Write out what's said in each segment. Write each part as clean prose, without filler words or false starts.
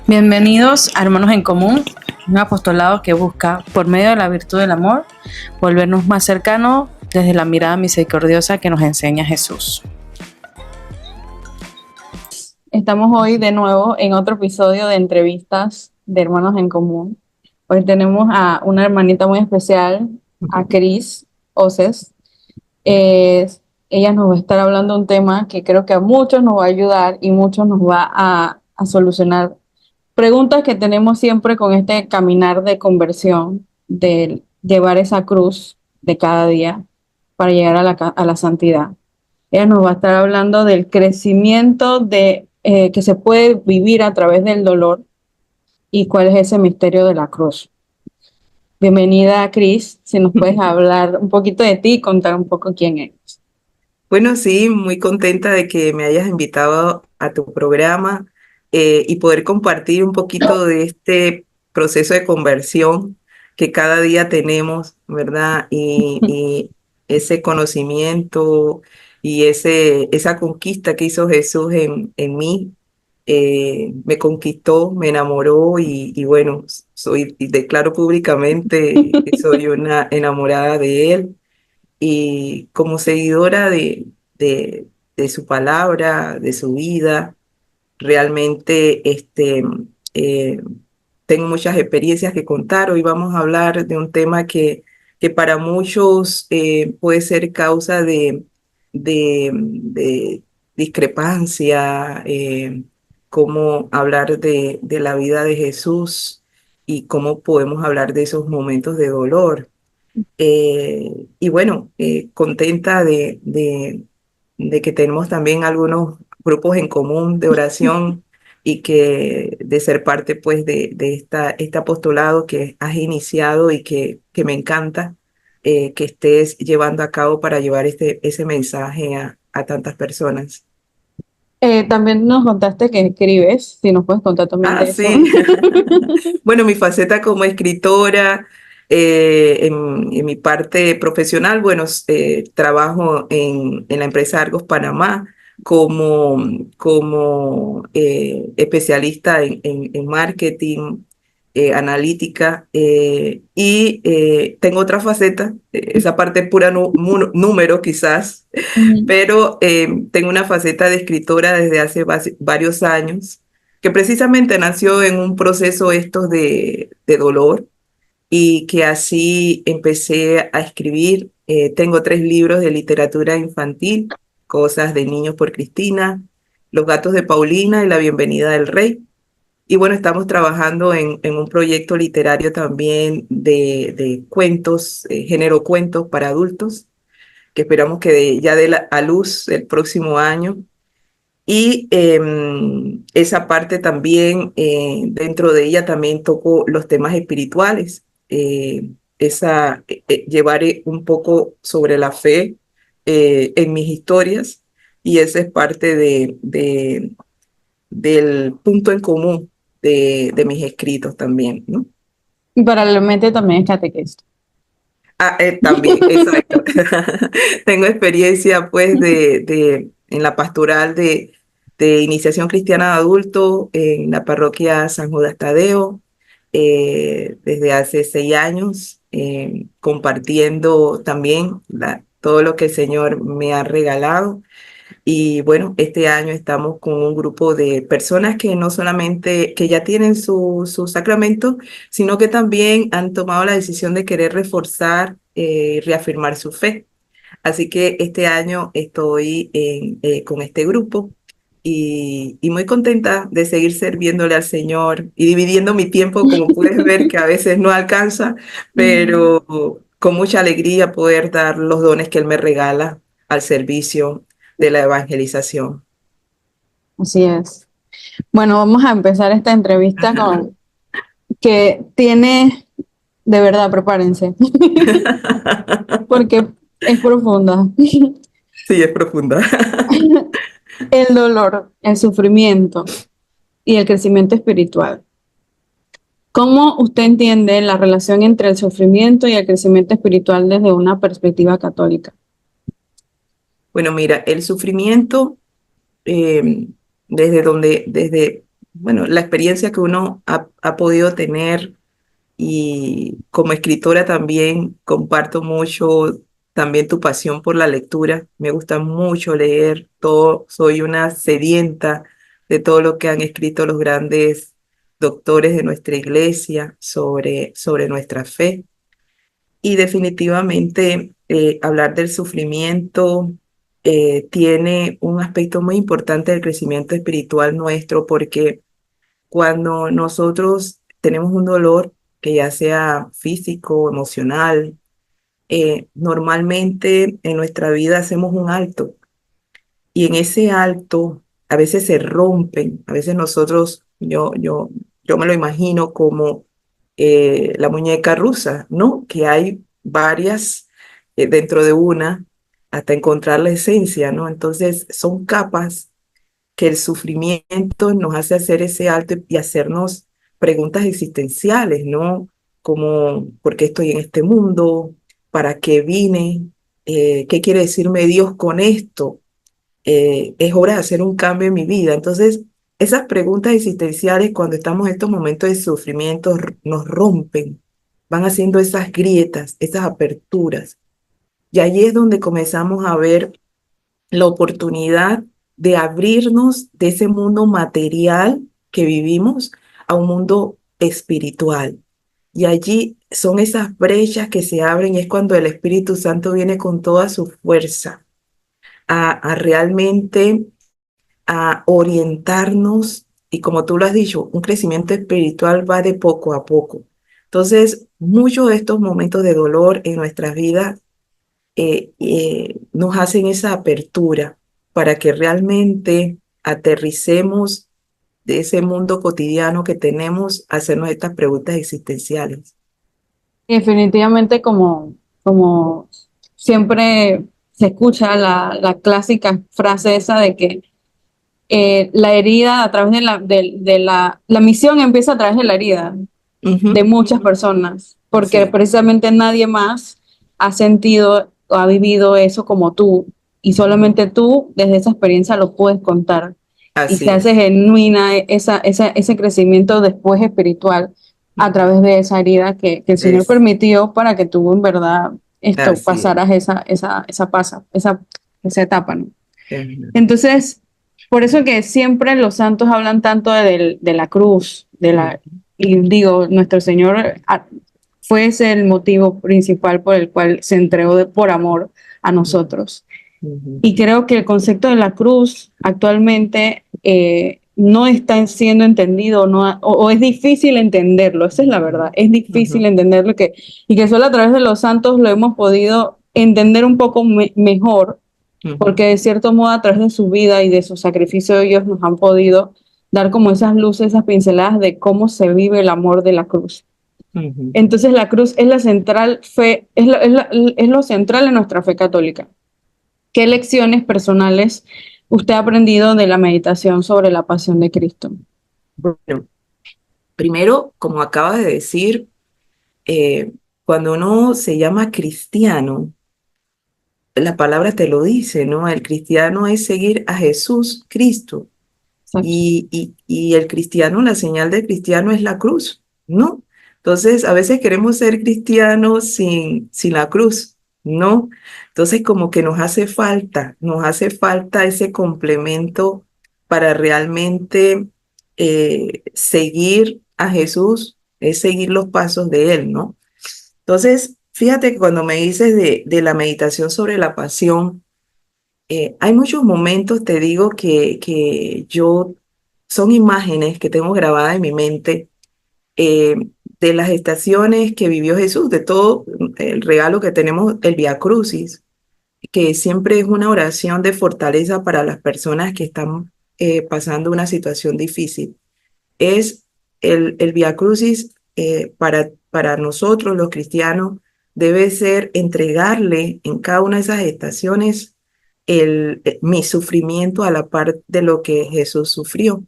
Bienvenidos a Hermanos en Común, un apostolado que busca, por medio de la virtud del amor, volvernos más cercanos desde la mirada misericordiosa que nos enseña Jesús. Estamos hoy de nuevo en otro episodio de entrevistas de Hermanos en Común. Hoy tenemos a una hermanita muy especial, a Cris Oces. Ella nos va a estar hablando de un tema que creo que a muchos nos va a ayudar y muchos nos va a solucionar preguntas que tenemos siempre con este caminar de conversión, de llevar esa cruz de cada día para llegar a la santidad. Ella nos va a estar hablando del crecimiento que se puede vivir a través del dolor y cuál es ese misterio de la cruz. Bienvenida, Cris. Si nos puedes hablar un poquito de ti y contar un poco quién eres. Bueno, sí, muy contenta de que me hayas invitado a tu programa y poder compartir un poquito de este proceso de conversión que cada día tenemos, ¿verdad? Y ese conocimiento y esa conquista que hizo Jesús en mí, me conquistó, me enamoró y bueno, y declaro públicamente que soy una enamorada de él y como seguidora de, de su palabra, de su vida, realmente eh, tengo muchas experiencias que contar. Hoy vamos a hablar de un tema que para muchos puede ser causa de discrepancia, cómo hablar de la vida de Jesús y cómo podemos hablar de esos momentos de dolor. Y bueno, contenta de que tenemos también algunos grupos en común de oración y que de ser parte pues de este apostolado que has iniciado y que me encanta que estés llevando a cabo para llevar ese mensaje a tantas personas. También nos contaste que escribes, si nos puedes contar también Ah, de eso. sí. Bueno, mi faceta como escritora, en mi parte profesional, bueno, trabajo en la empresa Argos Panamá como especialista en marketing, analítica, y tengo otra faceta, esa parte pura número quizás, Ujú. pero tengo una faceta de escritora desde hace varios años que precisamente nació en un proceso estos de dolor y que así empecé a escribir. Tengo 3 libros de literatura infantil, Cosas de Niños por Cristina, Los Gatos de Paulina y La Bienvenida del Rey. Y bueno, estamos trabajando en un proyecto literario también de cuentos, género cuentos para adultos, que esperamos que ya dé a luz el próximo año. Y esa parte también, dentro de ella también toco los temas espirituales, llevar un poco sobre la fe en mis historias, y esa es parte del punto en común de mis escritos también, ¿no? Y paralelamente también es catequista. Ah, también, exacto. Tengo experiencia pues en la pastoral de iniciación cristiana de adulto en la parroquia San Judas Tadeo, desde hace 6 años, compartiendo también todo lo que el Señor me ha regalado. Y bueno, este año estamos con un grupo de personas que no solamente que ya tienen su sacramento, sino que también han tomado la decisión de querer reforzar y reafirmar su fe. Así que este año estoy con este grupo y muy contenta de seguir sirviéndole al Señor y dividiendo mi tiempo, como puedes ver, que a veces no alcanza, Mm. pero con mucha alegría poder dar los dones que Él me regala al servicio de la evangelización. Así es. Bueno, vamos a empezar esta entrevista con que tiene, de verdad, prepárense, porque es profunda. Sí, es profunda. El dolor, el sufrimiento y el crecimiento espiritual. ¿Cómo usted entiende la relación entre el sufrimiento y el crecimiento espiritual desde una perspectiva católica? Bueno, mira, el sufrimiento, eh, desde bueno, la experiencia que uno ha podido tener y como escritora también comparto mucho también tu pasión por la lectura. Me gusta mucho leer todo, soy una sedienta de todo lo que han escrito los grandes doctores de nuestra iglesia sobre nuestra fe. Y definitivamente hablar del sufrimiento tiene un aspecto muy importante del crecimiento espiritual nuestro porque cuando nosotros tenemos un dolor, que ya sea físico, emocional, normalmente en nuestra vida hacemos un alto y en ese alto a veces se rompen, a veces nosotros, yo me lo imagino como la muñeca rusa, ¿no? Que hay varias dentro de una hasta encontrar la esencia, ¿no? Entonces son capas que el sufrimiento nos hace hacer ese alto y hacernos preguntas existenciales, ¿no? Como, ¿por qué estoy en este mundo? ¿Para qué vine? ¿Qué quiere decirme Dios con esto? Es hora de hacer un cambio en mi vida. Entonces, esas preguntas existenciales cuando estamos en estos momentos de sufrimiento nos rompen, van haciendo esas grietas, esas aperturas. Y allí es donde comenzamos a ver la oportunidad de abrirnos de ese mundo material que vivimos a un mundo espiritual. Y allí son esas brechas que se abren y es cuando el Espíritu Santo viene con toda su fuerza a realmente a orientarnos y como tú lo has dicho, un crecimiento espiritual va de poco a poco. Entonces, muchos de estos momentos de dolor en nuestras vidas nos hacen esa apertura para que realmente aterricemos de ese mundo cotidiano que tenemos, a hacernos estas preguntas existenciales. Definitivamente como siempre se escucha la clásica frase esa de que la herida a través la misión empieza a través de la herida de Ujú. muchas personas, porque Sí, precisamente nadie más ha sentido o ha vivido eso como tú, y solamente tú desde esa experiencia lo puedes contar, y así se hace es, genuina ese crecimiento después espiritual a través de esa herida que el Señor es, permitió para que tú en verdad esto así es. pasaras esa etapa, ¿no? Ujú, Entonces, por eso que siempre los santos hablan tanto de la cruz, ujú, y digo, nuestro Señor fue ese el motivo principal por el cual se entregó por amor a nosotros. ujú, Y creo que el concepto de la cruz actualmente no está siendo entendido o es difícil entenderlo, esa es la verdad, es difícil ujú, entenderlo y que solo a través de los santos lo hemos podido entender un poco mejor ujú, porque de cierto modo a través de su vida y de su sacrificio ellos nos han podido dar como esas luces, esas pinceladas de cómo se vive el amor de la cruz. ujú. Entonces la cruz es la central fe, es lo central en nuestra fe católica. ¿Qué lecciones personales usted ha aprendido de la meditación sobre la pasión de Cristo? Bueno, primero, como acabas de decir, eh, cuando uno se llama cristiano, la palabra te lo dice, ¿no? El cristiano es seguir a Jesús Cristo. Exacto. Y el cristiano, la señal del cristiano es la cruz, ¿no? Entonces, a veces queremos ser cristianos sin la cruz, ¿no? Entonces, como que nos hace falta ese complemento para realmente seguir a Jesús, es seguir los pasos de Él, ¿no? Entonces, fíjate que cuando me dices de la meditación sobre la pasión, hay muchos momentos, te digo, que yo, son imágenes que tengo grabadas en mi mente eh, de las estaciones que vivió Jesús, de todo el regalo que tenemos, el Vía Crucis, que siempre es una oración de fortaleza para las personas que están pasando una situación difícil. Es el Vía Crucis para nosotros, los cristianos, debe ser entregarle en cada una de esas estaciones mi sufrimiento a la par de lo que Jesús sufrió.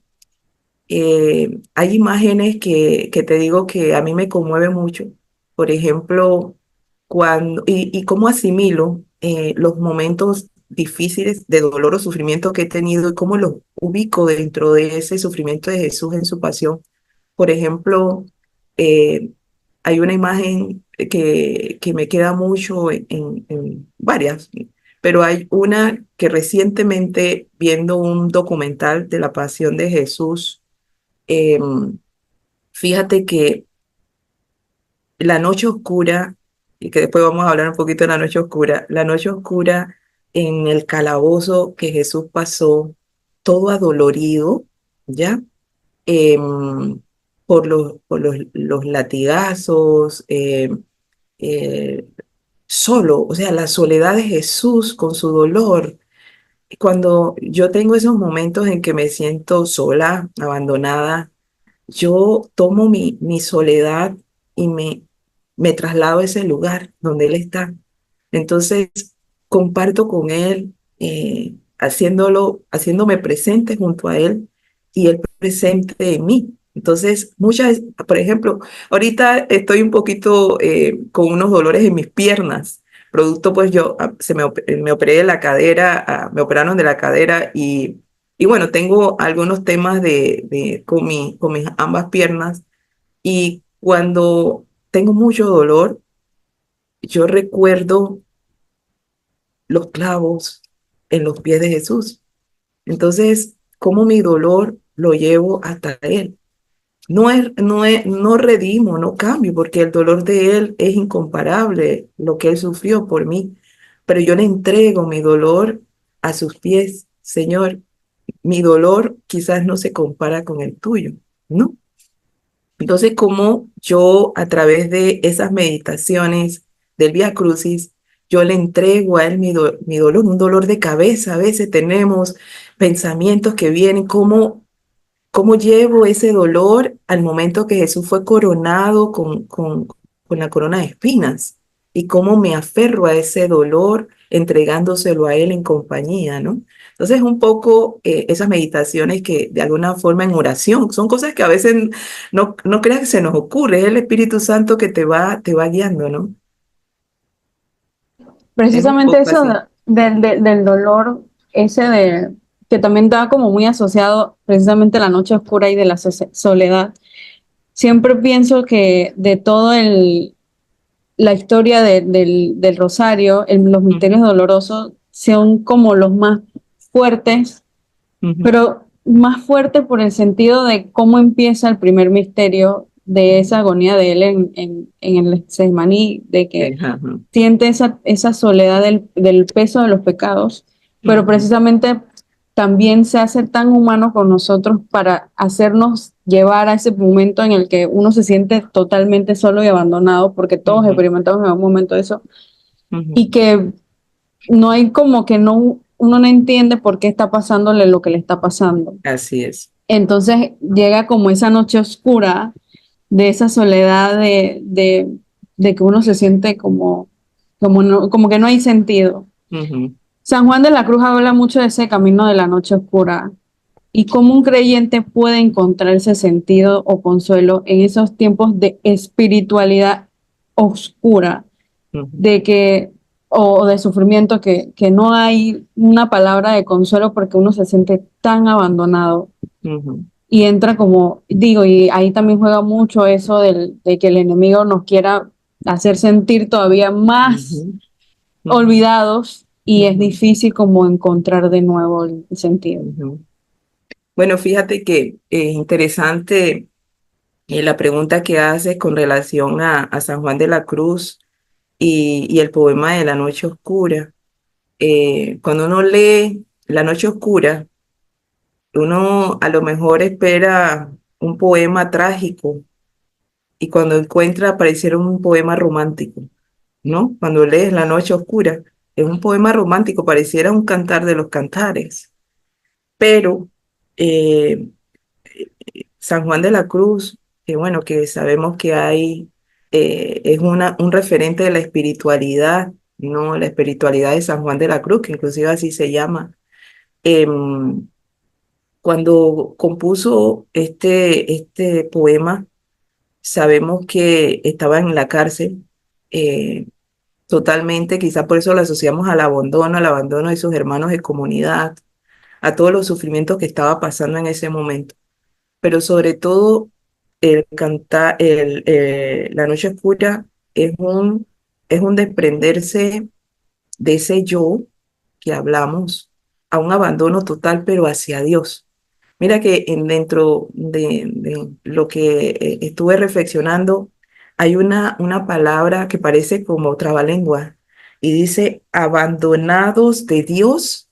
Hay imágenes que te digo que a mí me conmueve mucho. Por ejemplo, y cómo asimilo los momentos difíciles de dolor o sufrimiento que he tenido y cómo los ubico dentro de ese sufrimiento de Jesús en su pasión. Por ejemplo, eh, hay una imagen que me queda mucho en varias, pero hay una que recientemente, viendo un documental de la pasión de Jesús, fíjate que la noche oscura, y que después vamos a hablar un poquito de la noche oscura en el calabozo que Jesús pasó, todo adolorido, ¿ya? Em, por los latigazos, eh, solo, o sea, la soledad de Jesús con su dolor. Cuando yo tengo esos momentos en que me siento sola, abandonada, yo tomo mi soledad y me traslado a ese lugar donde Él está. Entonces, comparto con Él, haciéndome presente junto a Él y Él presente en mí. Entonces, por ejemplo, ahorita estoy un poquito con unos dolores en mis piernas, producto pues me operé de la cadera, me operaron de la cadera y bueno, tengo algunos temas con mis ambas piernas y cuando tengo mucho dolor, yo recuerdo los clavos en los pies de Jesús. Entonces, cómo mi dolor lo llevo hasta Él. No redimo, no cambio, porque el dolor de Él es incomparable, lo que Él sufrió por mí. Pero yo le entrego mi dolor a sus pies. Señor, mi dolor quizás no se compara con el tuyo, ¿no? Entonces, como yo a través de esas meditaciones del Vía Crucis, yo le entrego a él mi dolor, un dolor de cabeza. A veces tenemos pensamientos que vienen, ¿cómo llevo ese dolor al momento que Jesús fue coronado con la corona de espinas? Y cómo me aferro a ese dolor entregándoselo a Él en compañía, ¿no? Entonces, un poco esas meditaciones que de alguna forma en oración, son cosas que a veces no creas que se nos ocurre, es el Espíritu Santo que te va guiando, ¿no? Es un Precisamente poco eso así. del dolor, ese de que también estaba como muy asociado precisamente a la noche oscura y de la soledad. Siempre pienso que de todo la historia del Rosario, los misterios Ujú, dolorosos son como los más fuertes, ujú, pero más fuerte por el sentido de cómo empieza el primer misterio de esa agonía de él en el Getsemaní, de que ajá, siente esa soledad del peso de los pecados, pero ujú, precisamente también se hace tan humano con nosotros para hacernos llevar a ese momento en el que uno se siente totalmente solo y abandonado, porque todos ujú, experimentamos en algún momento eso, ujú. y que no hay como que no, uno no entiende por qué está pasándole lo que le está pasando. Así es. Entonces llega como esa noche oscura de esa soledad de que uno se siente como que no hay sentido. Ujú, San Juan de la Cruz habla mucho de ese camino de la noche oscura y cómo un creyente puede encontrar ese sentido o consuelo en esos tiempos de espiritualidad oscura, ujú, de que o de sufrimiento que no hay una palabra de consuelo porque uno se siente tan abandonado ujú, y entra como, digo, y ahí también juega mucho eso de que el enemigo nos quiera hacer sentir todavía más ujú, ujú, olvidados y es ujú, difícil como encontrar de nuevo el sentido. ujú. Bueno, fíjate que es interesante la pregunta que haces con relación a San Juan de la Cruz y el poema de La Noche Oscura. Cuando uno lee La Noche Oscura, uno a lo mejor espera un poema trágico y cuando encuentra pareciera un poema romántico, ¿no? Cuando lees La Noche Oscura, es un poema romántico, pareciera un cantar de los cantares, pero eh, San Juan de la Cruz, que bueno, que sabemos que es un referente de la espiritualidad, ¿no? La espiritualidad de San Juan de la Cruz, que inclusive así se llama. Em, Cuando compuso este poema, sabemos que estaba en la cárcel totalmente, quizá por eso lo asociamos al abandono de sus hermanos de comunidad. a todos los sufrimientos que estaba pasando en ese momento. Pero sobre todo, el cantar, La Noche Oscura es un desprenderse de ese yo que hablamos, a un abandono total, pero hacia Dios. Mira que dentro de lo que estuve reflexionando, hay una palabra que parece como trabalengua y dice abandonados de Dios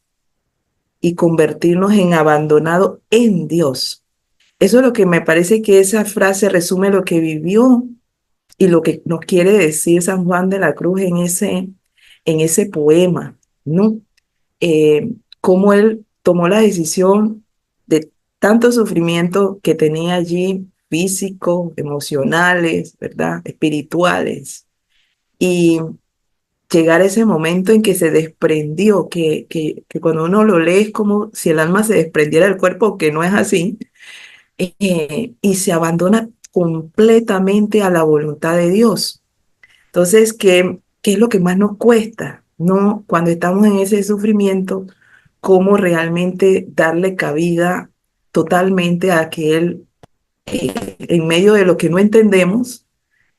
y convertirnos en abandonados en Dios. Eso es lo que me parece que esa frase resume lo que vivió y lo que nos quiere decir San Juan de la Cruz en ese poema, ¿no? Cómo él tomó la decisión de tanto sufrimiento que tenía allí, físicos, emocionales, ¿verdad? Espirituales, y llegar a ese momento en que se desprendió, que cuando uno lo lee es como si el alma se desprendiera del cuerpo, que no es así, y se abandona completamente a la voluntad de Dios. Entonces, ¿qué es lo que más nos cuesta? No, cuando estamos en ese sufrimiento, cómo realmente darle cabida totalmente a que Él, en medio de lo que no entendemos,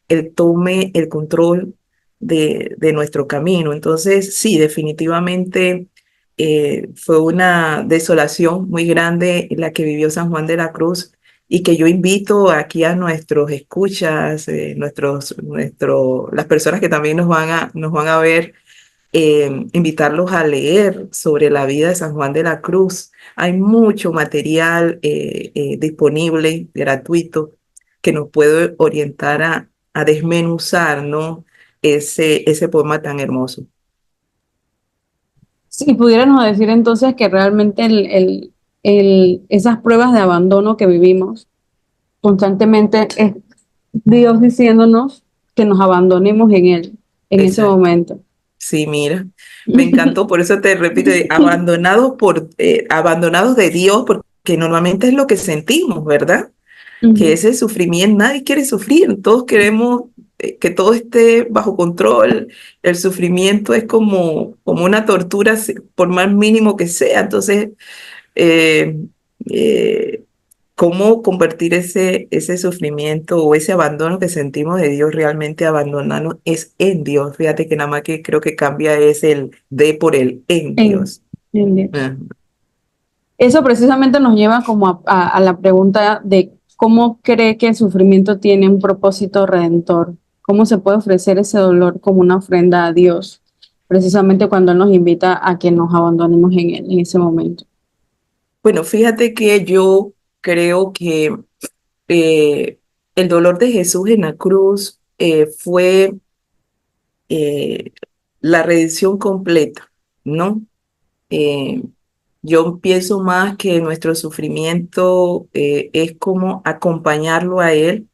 Él tome el control de nuestro camino. Entonces, sí, definitivamente fue una desolación muy grande la que vivió San Juan de la Cruz y que yo invito aquí a nuestros escuchas, las personas que también nos van a ver, invitarlos a leer sobre la vida de San Juan de la Cruz. Hay mucho material disponible, gratuito, que nos puede orientar a desmenuzar, ¿no? Ese poema tan hermoso. Si pudiéramos decir entonces que realmente esas pruebas de abandono que vivimos constantemente es Dios diciéndonos que nos abandonemos en Él, en ese Exacto. momento. Sí, mira, me encantó, por eso te repito, abandonados de Dios, porque normalmente es lo que sentimos, ¿verdad? Que Ujú. ese sufrimiento, nadie quiere sufrir, todos queremos que todo esté bajo control, el sufrimiento es como una tortura, por más mínimo que sea, entonces, eh, eh, ¿cómo convertir ese sufrimiento o ese abandono que sentimos de Dios realmente abandonarnos es en Dios? Fíjate que nada más que creo que cambia es el de por el en En, Dios. en Dios. Ah. Eso precisamente nos lleva como a la pregunta de cómo cree que el sufrimiento tiene un propósito redentor, cómo se puede ofrecer ese dolor como una ofrenda a Dios, precisamente cuando Él nos invita a que nos abandonemos en Él en ese momento. Bueno, fíjate que yo creo que eh, el dolor de Jesús en la cruz fue eh, la redención completa, ¿no? Eh, yo pienso más que nuestro sufrimiento es como acompañarlo a Él,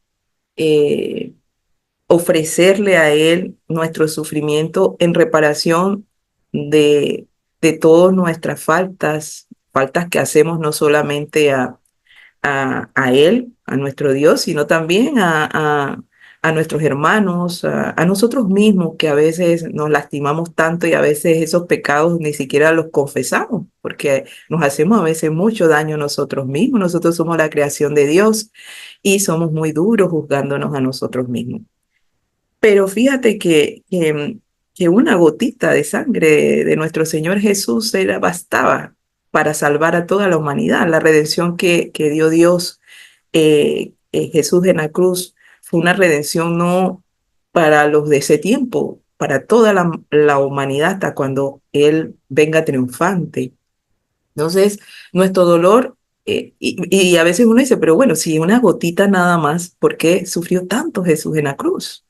eh, ofrecerle a Él nuestro sufrimiento en reparación de todas nuestras faltas, faltas que hacemos no solamente a Él, a nuestro Dios, sino también a nuestros hermanos, a nosotros mismos, que a veces nos lastimamos tanto y a veces esos pecados ni siquiera los confesamos, porque nos hacemos a veces mucho daño a nosotros mismos. Nosotros somos la creación de Dios y somos muy duros juzgándonos a nosotros mismos. Pero fíjate que una gotita de sangre de nuestro Señor Jesús bastaba para salvar a toda la humanidad. La redención que dio Dios, Jesús en la cruz, fue una redención no para los de ese tiempo, para toda la humanidad hasta cuando Él venga triunfante. Entonces, nuestro dolor, y a veces uno dice, pero bueno, si una gotita nada más, ¿por qué sufrió tanto Jesús en la cruz?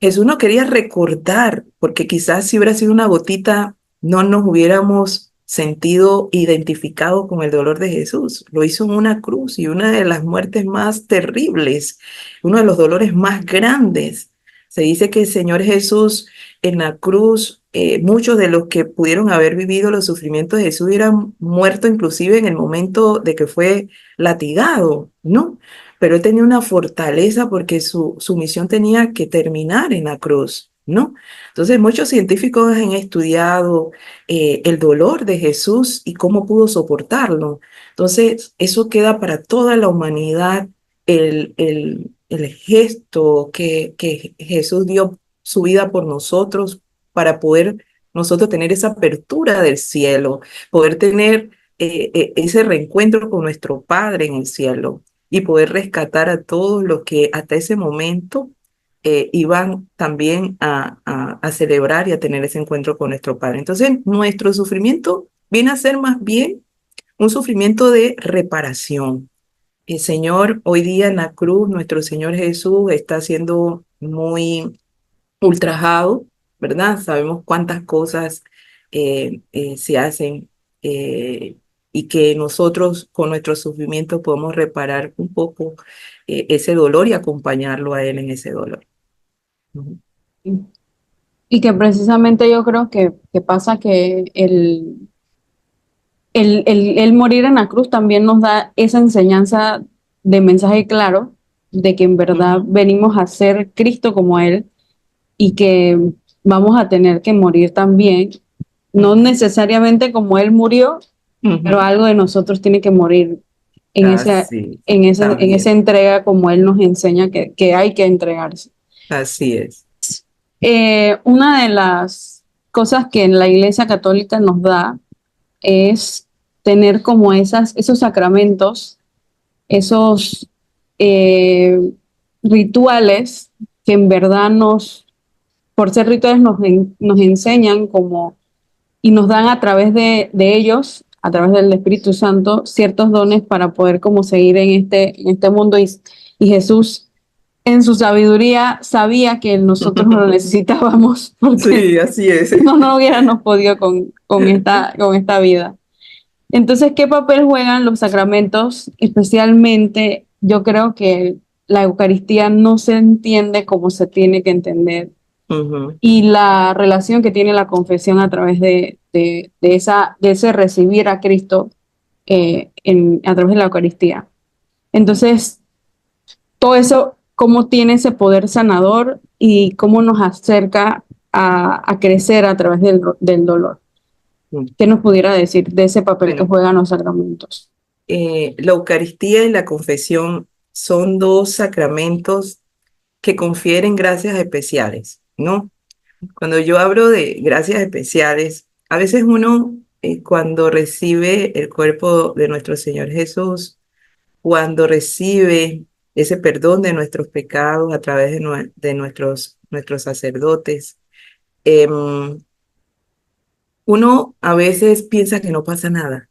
Jesús no quería recordar, porque quizás si hubiera sido una gotita, no nos hubiéramos sentido identificados con el dolor de Jesús. Lo hizo en una cruz y una de las muertes más terribles, uno de los dolores más grandes. Se dice que el Señor Jesús en la cruz, muchos de los que pudieron haber vivido los sufrimientos de Jesús hubieran muerto inclusive en el momento de que fue latigado, ¿no? Pero él tenía una fortaleza porque su misión tenía que terminar en la cruz. ¿no? Entonces, muchos científicos han estudiado el dolor de Jesús y cómo pudo soportarlo. Entonces, eso queda para toda la humanidad, el gesto que Jesús dio su vida por nosotros para poder nosotros tener esa apertura del cielo, poder tener ese reencuentro con nuestro Padre en el cielo y poder rescatar a todos los que hasta ese momento iban también a celebrar y a tener ese encuentro con nuestro Padre. Entonces, nuestro sufrimiento viene a ser más bien un sufrimiento de reparación. El Señor, hoy día en la cruz, nuestro Señor Jesús está siendo muy ultrajado, ¿verdad? Sabemos cuántas cosas se hacen y que nosotros con nuestro sufrimiento podemos reparar un poco ese dolor y acompañarlo a Él en ese dolor. Ujú. Y que precisamente yo creo que pasa que el morir en la cruz también nos da esa enseñanza de mensaje claro de que en verdad Ujú, venimos a ser Cristo como Él y que vamos a tener que morir también, no ujú, necesariamente como Él murió, pero ujú. algo de nosotros tiene que morir en esa, Así, en esa también, entrega como Él nos enseña que hay que entregarse. así es. Una de las cosas que en la Iglesia Católica nos da es tener como esos sacramentos, esos eh, rituales que en verdad por ser rituales nos enseñan como y nos dan a través de ellos, a través del Espíritu Santo, ciertos dones para poder como seguir en este mundo y Jesús en su sabiduría sabía que nosotros lo necesitábamos porque Sí, así es. no hubiéramos podido con esta vida. Entonces, ¿qué papel juegan los sacramentos? Especialmente, yo creo que la Eucaristía no se entiende como se tiene que entender Ujú, y la relación que tiene la confesión a través de ese recibir a Cristo a través de la Eucaristía. Entonces, todo eso, cómo tiene ese poder sanador y cómo nos acerca a crecer a través del dolor. ujú. ¿Qué nos pudiera decir de ese papel que Bueno, juegan los sacramentos? la Eucaristía y la confesión son dos sacramentos que confieren gracias especiales, ¿no? Cuando yo hablo de gracias especiales, a veces uno cuando recibe el cuerpo de nuestro Señor Jesús, cuando recibe ese perdón de nuestros pecados a través de nuestros sacerdotes, em, uno a veces piensa que no pasa nada.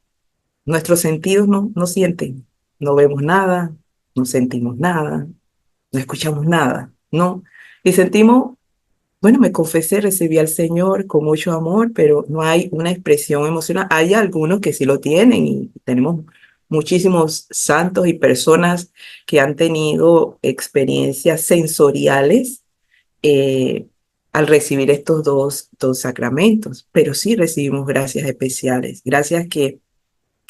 Nuestros sentidos no sienten, no vemos nada, no sentimos nada, no escuchamos nada, ¿no? Y sentimos, bueno, me confesé, recibí al Señor con mucho amor, pero no hay una expresión emocional. Hay algunos que sí lo tienen y tenemos muchísimos santos y personas que han tenido experiencias sensoriales eh, al recibir estos dos sacramentos, pero sí recibimos gracias especiales, gracias que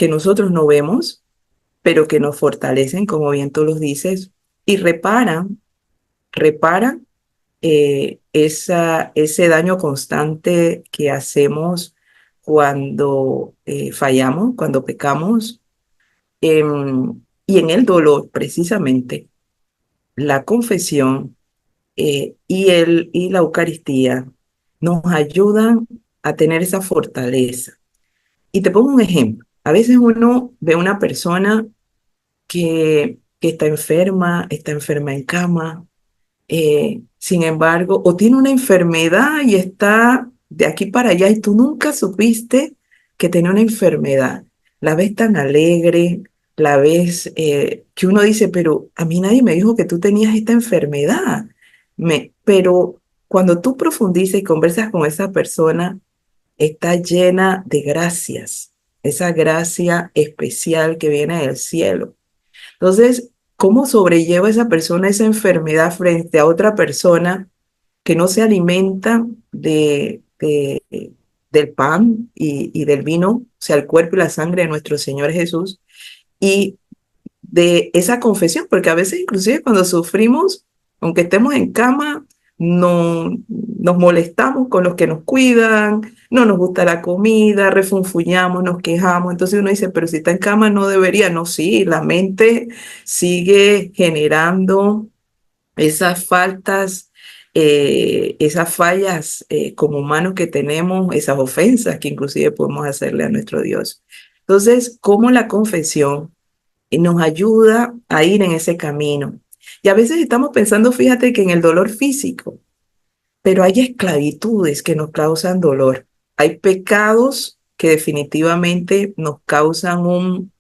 nosotros no vemos, pero que nos fortalecen, como bien tú los dices, y reparan ese daño constante que hacemos cuando fallamos, cuando pecamos, y en el dolor, precisamente, la confesión y la Eucaristía nos ayudan a tener esa fortaleza. Y te pongo un ejemplo. A veces uno ve una persona que está enferma en cama, sin embargo, o tiene una enfermedad y está de aquí para allá y tú nunca supiste que tenía una enfermedad. La ves tan alegre, la ves que uno dice, pero a mí nadie me dijo que tú tenías esta enfermedad. Pero cuando tú profundizas y conversas con esa persona, está llena de gracias, esa gracia especial que viene del cielo. Entonces, ¿cómo sobrelleva esa persona esa enfermedad frente a otra persona que no se alimenta del pan y del vino, o sea, el cuerpo y la sangre de nuestro Señor Jesús, y de esa confesión? Porque a veces inclusive cuando sufrimos, aunque estemos en cama no nos molestamos con los que nos cuidan, no nos gusta la comida, refunfuñamos, nos quejamos. Entonces uno dice, pero si está en cama no debería. No, sí, la mente sigue generando esas faltas, esas fallas como humanos que tenemos, esas ofensas que inclusive podemos hacerle a nuestro Dios. Entonces, cómo la confesión nos ayuda a ir en ese camino. Y a veces estamos pensando, fíjate, que en el dolor físico, pero hay esclavitudes que nos causan dolor. Hay pecados que definitivamente nos causan un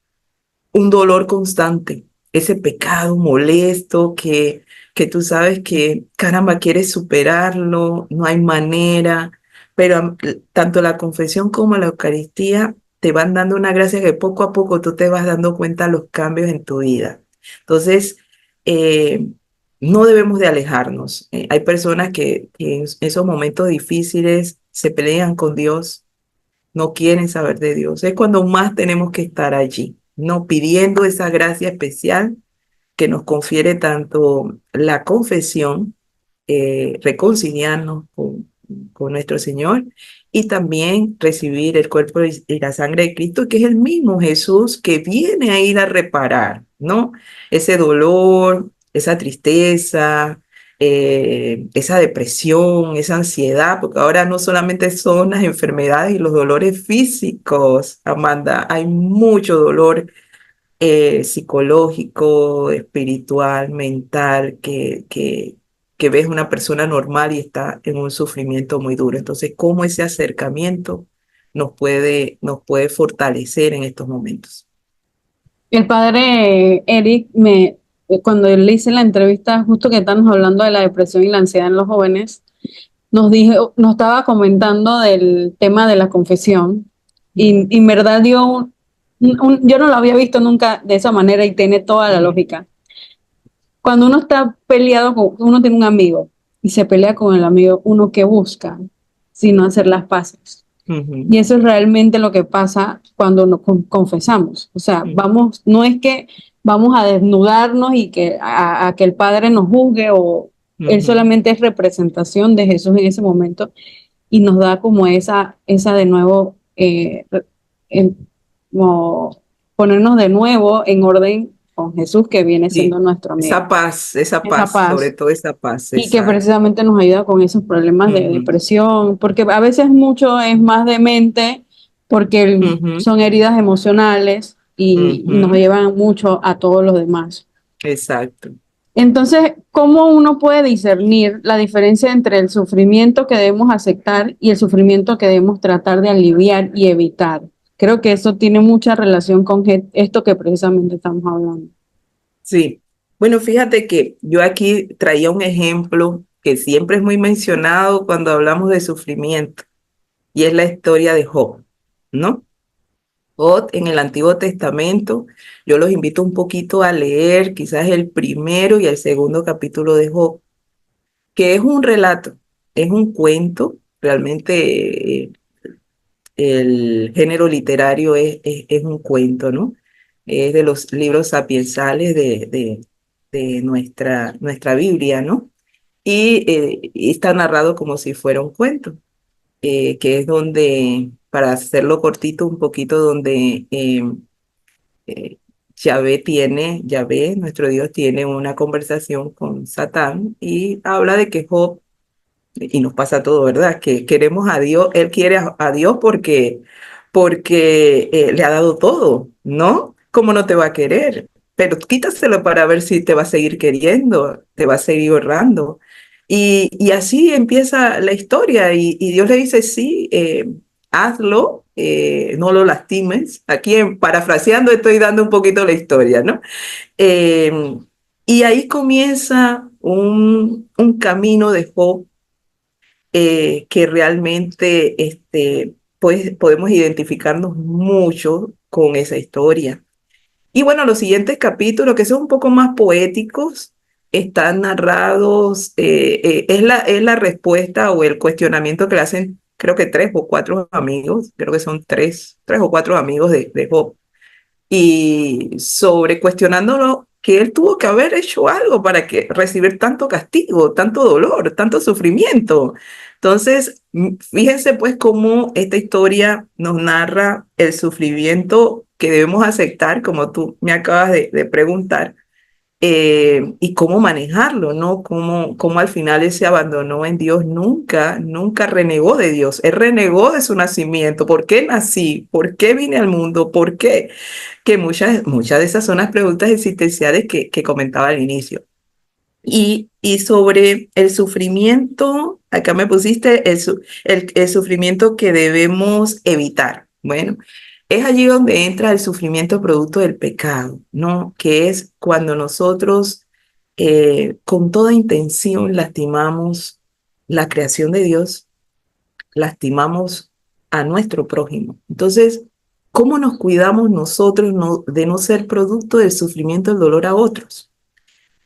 dolor constante, ese pecado molesto que tú sabes que, caramba, quieres superarlo, no hay manera, pero tanto la confesión como la Eucaristía te van dando una gracia que poco a poco tú te vas dando cuenta de los cambios en tu vida. Entonces, eh, no debemos de alejarnos. Hay personas que en esos momentos difíciles se pelean con Dios, no quieren saber de Dios. Es cuando más tenemos que estar allí, no pidiendo esa gracia especial que nos confiere tanto la confesión, reconciliarnos con nuestro Señor y también recibir el cuerpo y la sangre de Cristo, que es el mismo Jesús que viene a ir a reparar, ¿no? Ese dolor, esa tristeza, esa depresión, esa ansiedad, porque ahora no solamente son las enfermedades y los dolores físicos, Amanda, hay mucho dolor psicológico, espiritual, mental, que ves una persona normal y está en un sufrimiento muy duro. Entonces, ¿cómo ese acercamiento nos puede fortalecer en estos momentos? El padre Eric, cuando le hice la entrevista, justo que estamos hablando de la depresión y la ansiedad en los jóvenes, nos estaba comentando del tema de la confesión y en verdad dio yo no lo había visto nunca de esa manera y tiene toda la Ujú, lógica. Cuando uno está peleado, uno tiene un amigo y se pelea con el amigo, uno que busca, sino hacer las paces. ujú, Y eso es realmente lo que pasa cuando nos confesamos. O sea, ujú, vamos, no es que vamos a desnudarnos y que a que el Padre nos juzgue o él ujú. solamente es representación de Jesús en ese momento y nos da como esa de nuevo, como ponernos de nuevo en orden con Jesús que viene siendo Sí, nuestro amigo. esa Esa paz, sobre paz todo esa paz, y que exacto. precisamente nos ayuda con esos problemas de Ujú, depresión, porque a veces mucho es más de mente, porque ujú, son heridas emocionales y nos ujú, llevan mucho a todos los demás. exacto. Entonces, ¿cómo uno puede discernir la diferencia entre el sufrimiento que debemos aceptar y el sufrimiento que debemos tratar de aliviar y evitar? Creo que eso tiene mucha relación con esto que precisamente estamos hablando. Sí, bueno, fíjate que yo aquí traía un ejemplo que siempre es muy mencionado cuando hablamos de sufrimiento, y es la historia de Job, ¿no? Job en el Antiguo Testamento, yo los invito un poquito a leer quizás el primero y el segundo capítulo de Job, que es un relato, es un cuento, realmente el género literario es un cuento, ¿no? Es de los libros sapiensales de nuestra Biblia, ¿no? Y está narrado como si fuera un cuento, que es donde, para hacerlo cortito un poquito, donde eh, Yahvé, nuestro Dios, tiene una conversación con Satán y habla de que Job, y nos pasa todo, ¿verdad? Que queremos a Dios, él quiere a Dios porque le ha dado todo, ¿no? ¿Cómo no te va a querer? Pero quítaselo para ver si te va a seguir queriendo, te va a seguir honrando. Y así empieza la historia y Dios le dice, sí, hazlo, no lo lastimes. Aquí parafraseando estoy dando un poquito la historia, ¿no? Eh, y ahí comienza un camino de Job que realmente pues, podemos identificarnos mucho con esa historia. Y bueno, los siguientes capítulos, que son un poco más poéticos, están narrados, es la respuesta o el cuestionamiento que le hacen, creo que tres o cuatro amigos, creo que son tres o cuatro amigos de Job, y sobre cuestionándolo que él tuvo que haber hecho algo para que recibir tanto castigo, tanto dolor, tanto sufrimiento. Entonces, fíjense pues cómo esta historia nos narra el sufrimiento que debemos aceptar, como tú me acabas de preguntar, y cómo manejarlo, ¿no? Cómo al final él se abandonó en Dios, nunca renegó de Dios, él renegó de su nacimiento. ¿Por qué nací? ¿Por qué vine al mundo? ¿Por qué? Que muchas de esas son las preguntas existenciales que comentaba al inicio. Y sobre el sufrimiento, acá me pusiste el sufrimiento que debemos evitar. Bueno, es allí donde entra el sufrimiento producto del pecado, ¿no? Que es cuando nosotros con toda intención lastimamos la creación de Dios, lastimamos a nuestro prójimo. Entonces, ¿cómo nos cuidamos nosotros de no ser producto del sufrimiento, del dolor a otros?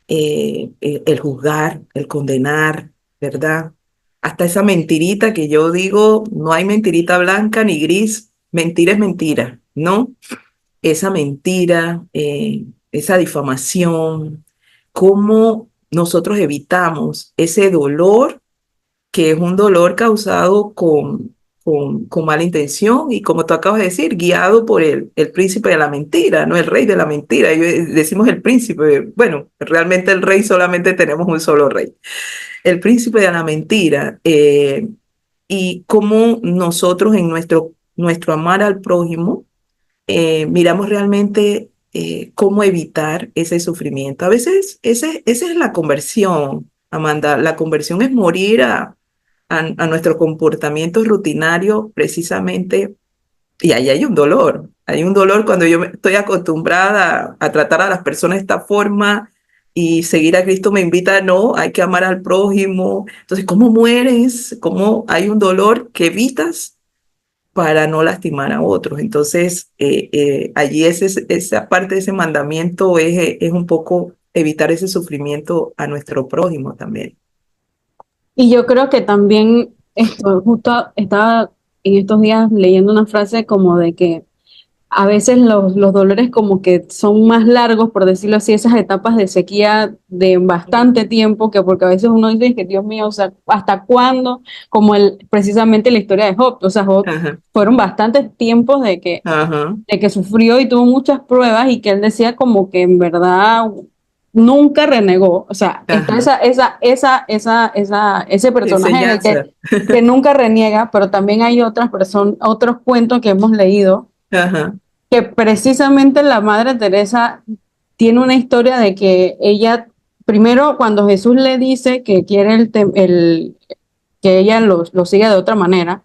El juzgar, el condenar, ¿verdad? Hasta esa mentirita que yo digo, no hay mentirita blanca ni gris, mentira es mentira, ¿no? Esa mentira, esa difamación, cómo nosotros evitamos ese dolor que es un dolor causado con mala intención y como tú acabas de decir, guiado por el príncipe de la mentira, no el rey de la mentira. Decimos el príncipe, bueno, realmente el rey solamente tenemos un solo rey, el príncipe de la mentira. Y cómo nosotros en nuestro amar al prójimo, miramos realmente cómo evitar ese sufrimiento. A veces esa es la conversión, Amanda. La conversión es morir a nuestro comportamiento rutinario precisamente, y ahí hay un dolor. Hay un dolor cuando estoy acostumbrada a tratar a las personas de esta forma y seguir a Cristo me invita, no, hay que amar al prójimo. Entonces, ¿cómo mueres? ¿Cómo hay un dolor que evitas para no lastimar a otros? Entonces, allí esa parte de ese mandamiento es un poco evitar ese sufrimiento a nuestro prójimo también. Y yo creo que también esto, justo estaba en estos días leyendo una frase como de que a veces los dolores como que son más largos, por decirlo así, esas etapas de sequía de bastante tiempo, que porque a veces uno dice que Dios mío, o sea, ¿hasta cuándo? Como precisamente la historia de Job, o sea, Job Ajá, fueron bastantes tiempos ajá, de que sufrió y tuvo muchas pruebas y que él decía como que en verdad nunca renegó, o sea, está ajá. ese personaje en el Enseñanza. que nunca reniega, pero también hay otras personas, otros cuentos que hemos leído Ajá, que precisamente la Madre Teresa tiene una historia de que ella, primero cuando Jesús le dice que quiere que ella lo siga de otra manera,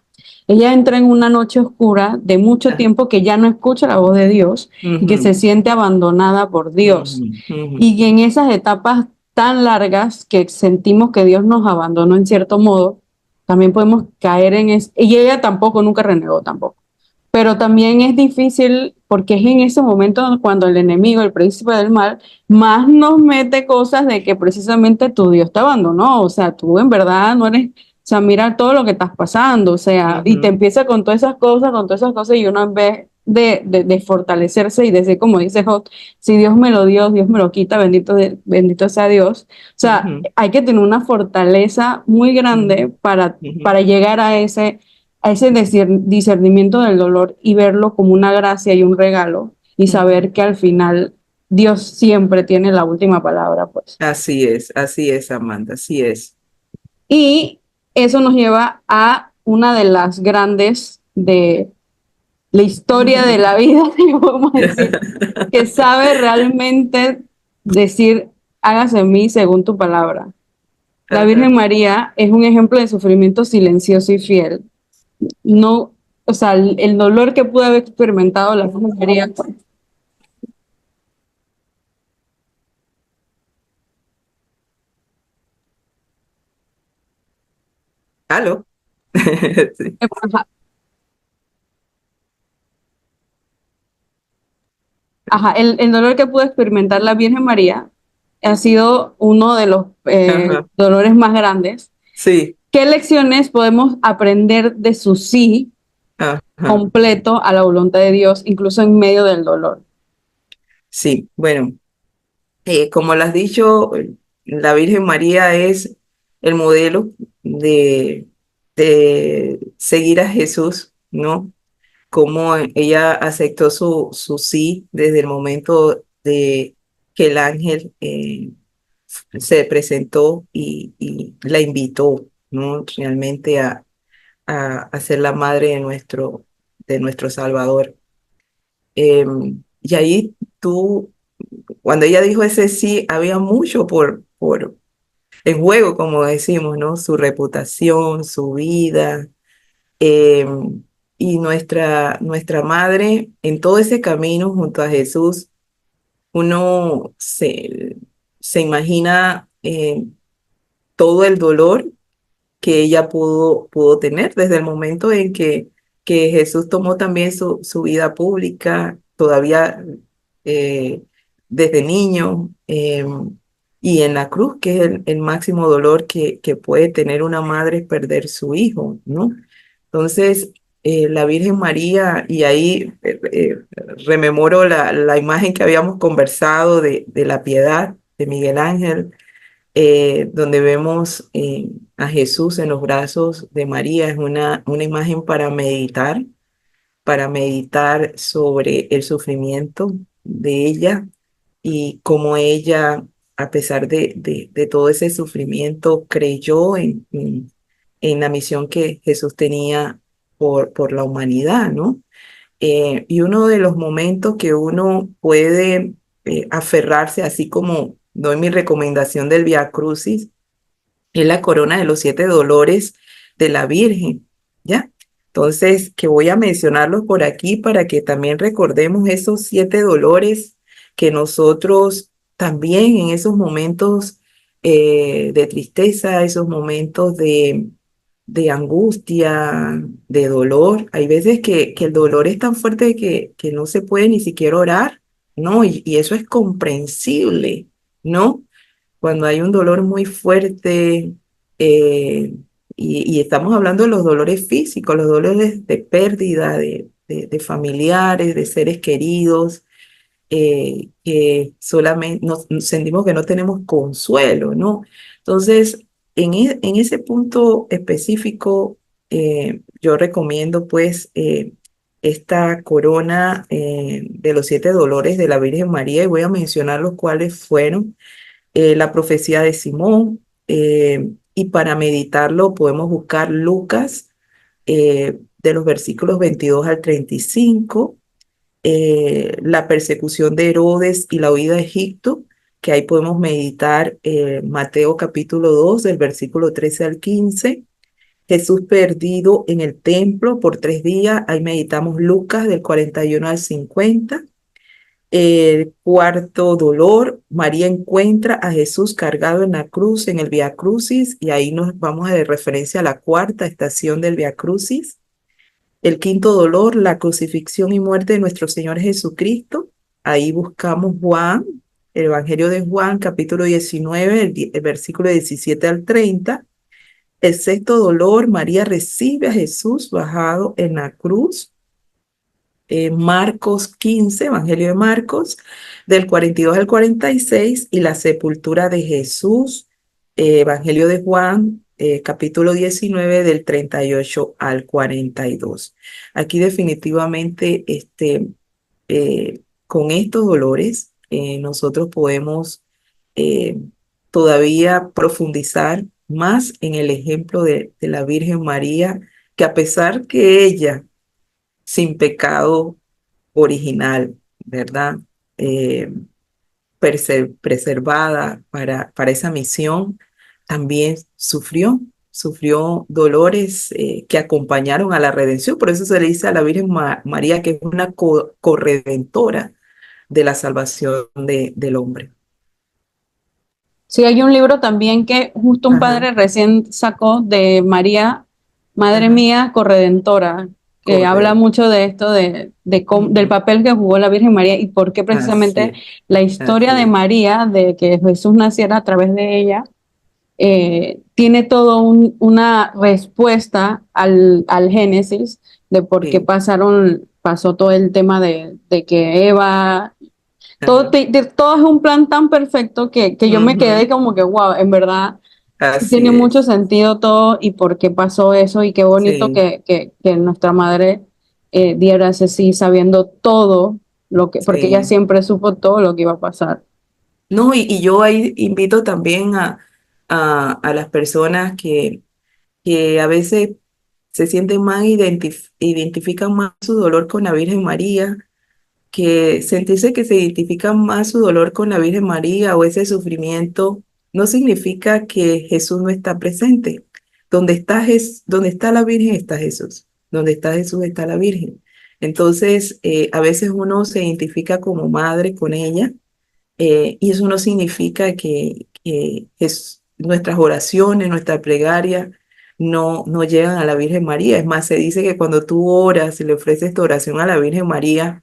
ella entra en una noche oscura de mucho ajá. tiempo que ya no escucha la voz de Dios y que se Ujú, siente abandonada por Dios. ujú, ujú. Y que en esas etapas tan largas que sentimos que Dios nos abandonó en cierto modo, también podemos caer en eso. Y ella tampoco, nunca renegó tampoco. Pero también es difícil porque es en ese momento cuando el enemigo, el príncipe del mal, más nos mete cosas de que precisamente tu Dios te abandonó, o sea, tú en verdad no eres, o sea, mira todo lo que estás pasando, o sea, y te Ujú, empieza con todas esas cosas, y uno en vez de fortalecerse y decir, como dice Job, si Dios me lo dio, Dios me lo quita, bendito sea Dios. O sea, ujú, hay que tener una fortaleza muy ujú, grande ujú, para llegar a ese discernimiento del dolor y verlo como una gracia y un regalo y ujú. saber que al final Dios siempre tiene la última palabra, pues. Así es, Amanda, así es. Y eso nos lleva a una de las grandes de la historia de la vida, si podemos decir, que sabe realmente decir, hágase en mí según tu palabra. La Ajá. Virgen María es un ejemplo de sufrimiento silencioso y fiel. No, o sea, el dolor que pude haber experimentado la Virgen. ¿Aló? Sí. Ajá, ajá, el dolor que pudo experimentar la Virgen María ha sido uno de los Ajá. dolores más grandes. Sí. ¿Qué lecciones podemos aprender de su sí Ajá. completo a la voluntad de Dios, incluso en medio del dolor? Sí. Bueno. Como lo has dicho, la Virgen María es el modelo de, de seguir a Jesús, ¿no? Cómo ella aceptó su sí desde el momento de que el ángel se presentó y la invitó, ¿no? Realmente a ser la madre de nuestro Salvador. Y ahí tú, cuando ella dijo ese sí, había mucho en juego, como decimos, ¿no? Su reputación, su vida, y nuestra madre en todo ese camino junto a Jesús, uno se imagina todo el dolor que ella pudo tener desde el momento en que Jesús tomó también su vida pública, todavía eh, desde niño, y en la cruz, que es el máximo dolor que puede tener una madre perder su hijo, ¿no? Entonces, la Virgen María, y ahí rememoro la imagen que habíamos conversado de la piedad de Miguel Ángel, donde vemos a Jesús en los brazos de María. Es una imagen para meditar sobre el sufrimiento de ella y cómo ella, a pesar de todo ese sufrimiento, creyó en la misión que Jesús tenía por la humanidad, ¿no? Y uno de los momentos que uno puede aferrarse, así como doy mi recomendación del Vía Crucis, es la corona de los 7 dolores de la Virgen, ¿ya? Entonces, que voy a mencionarlos por aquí para que también recordemos esos 7 dolores que nosotros también en esos momentos de tristeza, esos momentos de angustia, de dolor, hay veces que el dolor es tan fuerte que no se puede ni siquiera orar, ¿no? Y eso es comprensible, ¿no? Cuando hay un dolor muy fuerte, eh, y estamos hablando de los dolores físicos, los dolores de pérdida de familiares, de seres queridos, que solamente nos sentimos que no tenemos consuelo, ¿no? Entonces, en ese punto específico, yo recomiendo pues esta corona de los 7 dolores de la Virgen María, y voy a mencionar los cuales fueron la profecía de Simón, y para meditarlo podemos buscar Lucas, de los versículos 22 al 35, la persecución de Herodes y la huida de Egipto, que ahí podemos meditar Mateo capítulo 2 del versículo 13 al 15. Jesús perdido en el templo por 3 días, ahí meditamos Lucas del 41 al 50. El cuarto dolor, María encuentra a Jesús cargado en la cruz en el Vía Crucis, y ahí nos vamos a de referencia a la cuarta estación del Vía Crucis. El quinto dolor, la crucifixión y muerte de nuestro Señor Jesucristo. Ahí buscamos Juan, el Evangelio de Juan, capítulo 19, el versículo 17 al 30. El sexto dolor, María recibe a Jesús bajado en la cruz. Marcos 15, Evangelio de Marcos, del 42 al 46, y la sepultura de Jesús, Evangelio de Juan, capítulo 19, del 38 al 42. Aquí definitivamente, con estos dolores, nosotros podemos eh, todavía profundizar más en el ejemplo de la Virgen María, que a pesar que ella, sin pecado original, ¿verdad? Eh, preservada para esa misión, también sufrió dolores que acompañaron a la redención. Por eso se le dice a la Virgen María que es una corredentora de la salvación del hombre. Sí, hay un libro también que justo un Ajá, padre recién sacó de María, Madre ajá, Mía, Corredentora, que habla correcto. mucho de esto, del papel que jugó la Virgen María y por qué precisamente Así, la historia así de es. María, de que Jesús naciera a través de ella, tiene todo una respuesta al Génesis de por qué Sí, pasó todo el tema de que Eva todo, todo es un plan tan perfecto que yo me Ujú. quedé como que, wow, en verdad sí Así tiene mucho es, sentido todo y por qué pasó eso y qué bonito sí, que nuestra madre diera ese sí sabiendo todo lo que, porque ella sí. siempre supo todo lo que iba a pasar. No, y yo ahí invito también a las personas que a veces se sienten más, identifican más su dolor con la Virgen María, que sentirse que se identifica más su dolor con la Virgen María o ese sufrimiento no significa que Jesús no está presente. Donde está la Virgen está Jesús. Donde está Jesús está la Virgen. Entonces, a veces uno se identifica como madre con ella, y eso no significa que nuestras oraciones, nuestra plegaria no llegan a la Virgen María. Es más, se dice que cuando tú oras y le ofreces tu oración a la Virgen María,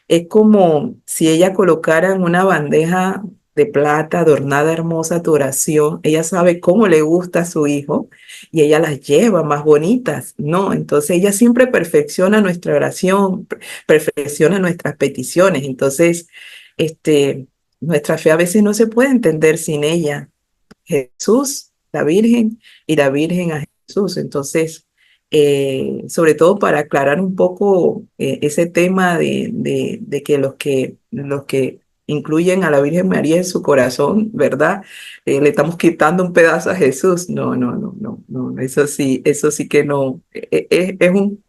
es como si ella colocara en una bandeja de plata adornada hermosa tu oración. Ella sabe cómo le gusta a su hijo y ella las lleva más bonitas, ¿no? Entonces ella siempre perfecciona nuestra oración, perfecciona nuestras peticiones. Entonces, este, nuestra fe a veces no se puede entender sin ella. Jesús, la Virgen y la Virgen a Jesús. Entonces, sobre todo para aclarar un poco ese tema de que los que incluyen a la Virgen María en su corazón, ¿verdad? Le estamos quitando un pedazo a Jesús. No, no, no, no, no, eso sí que no. Es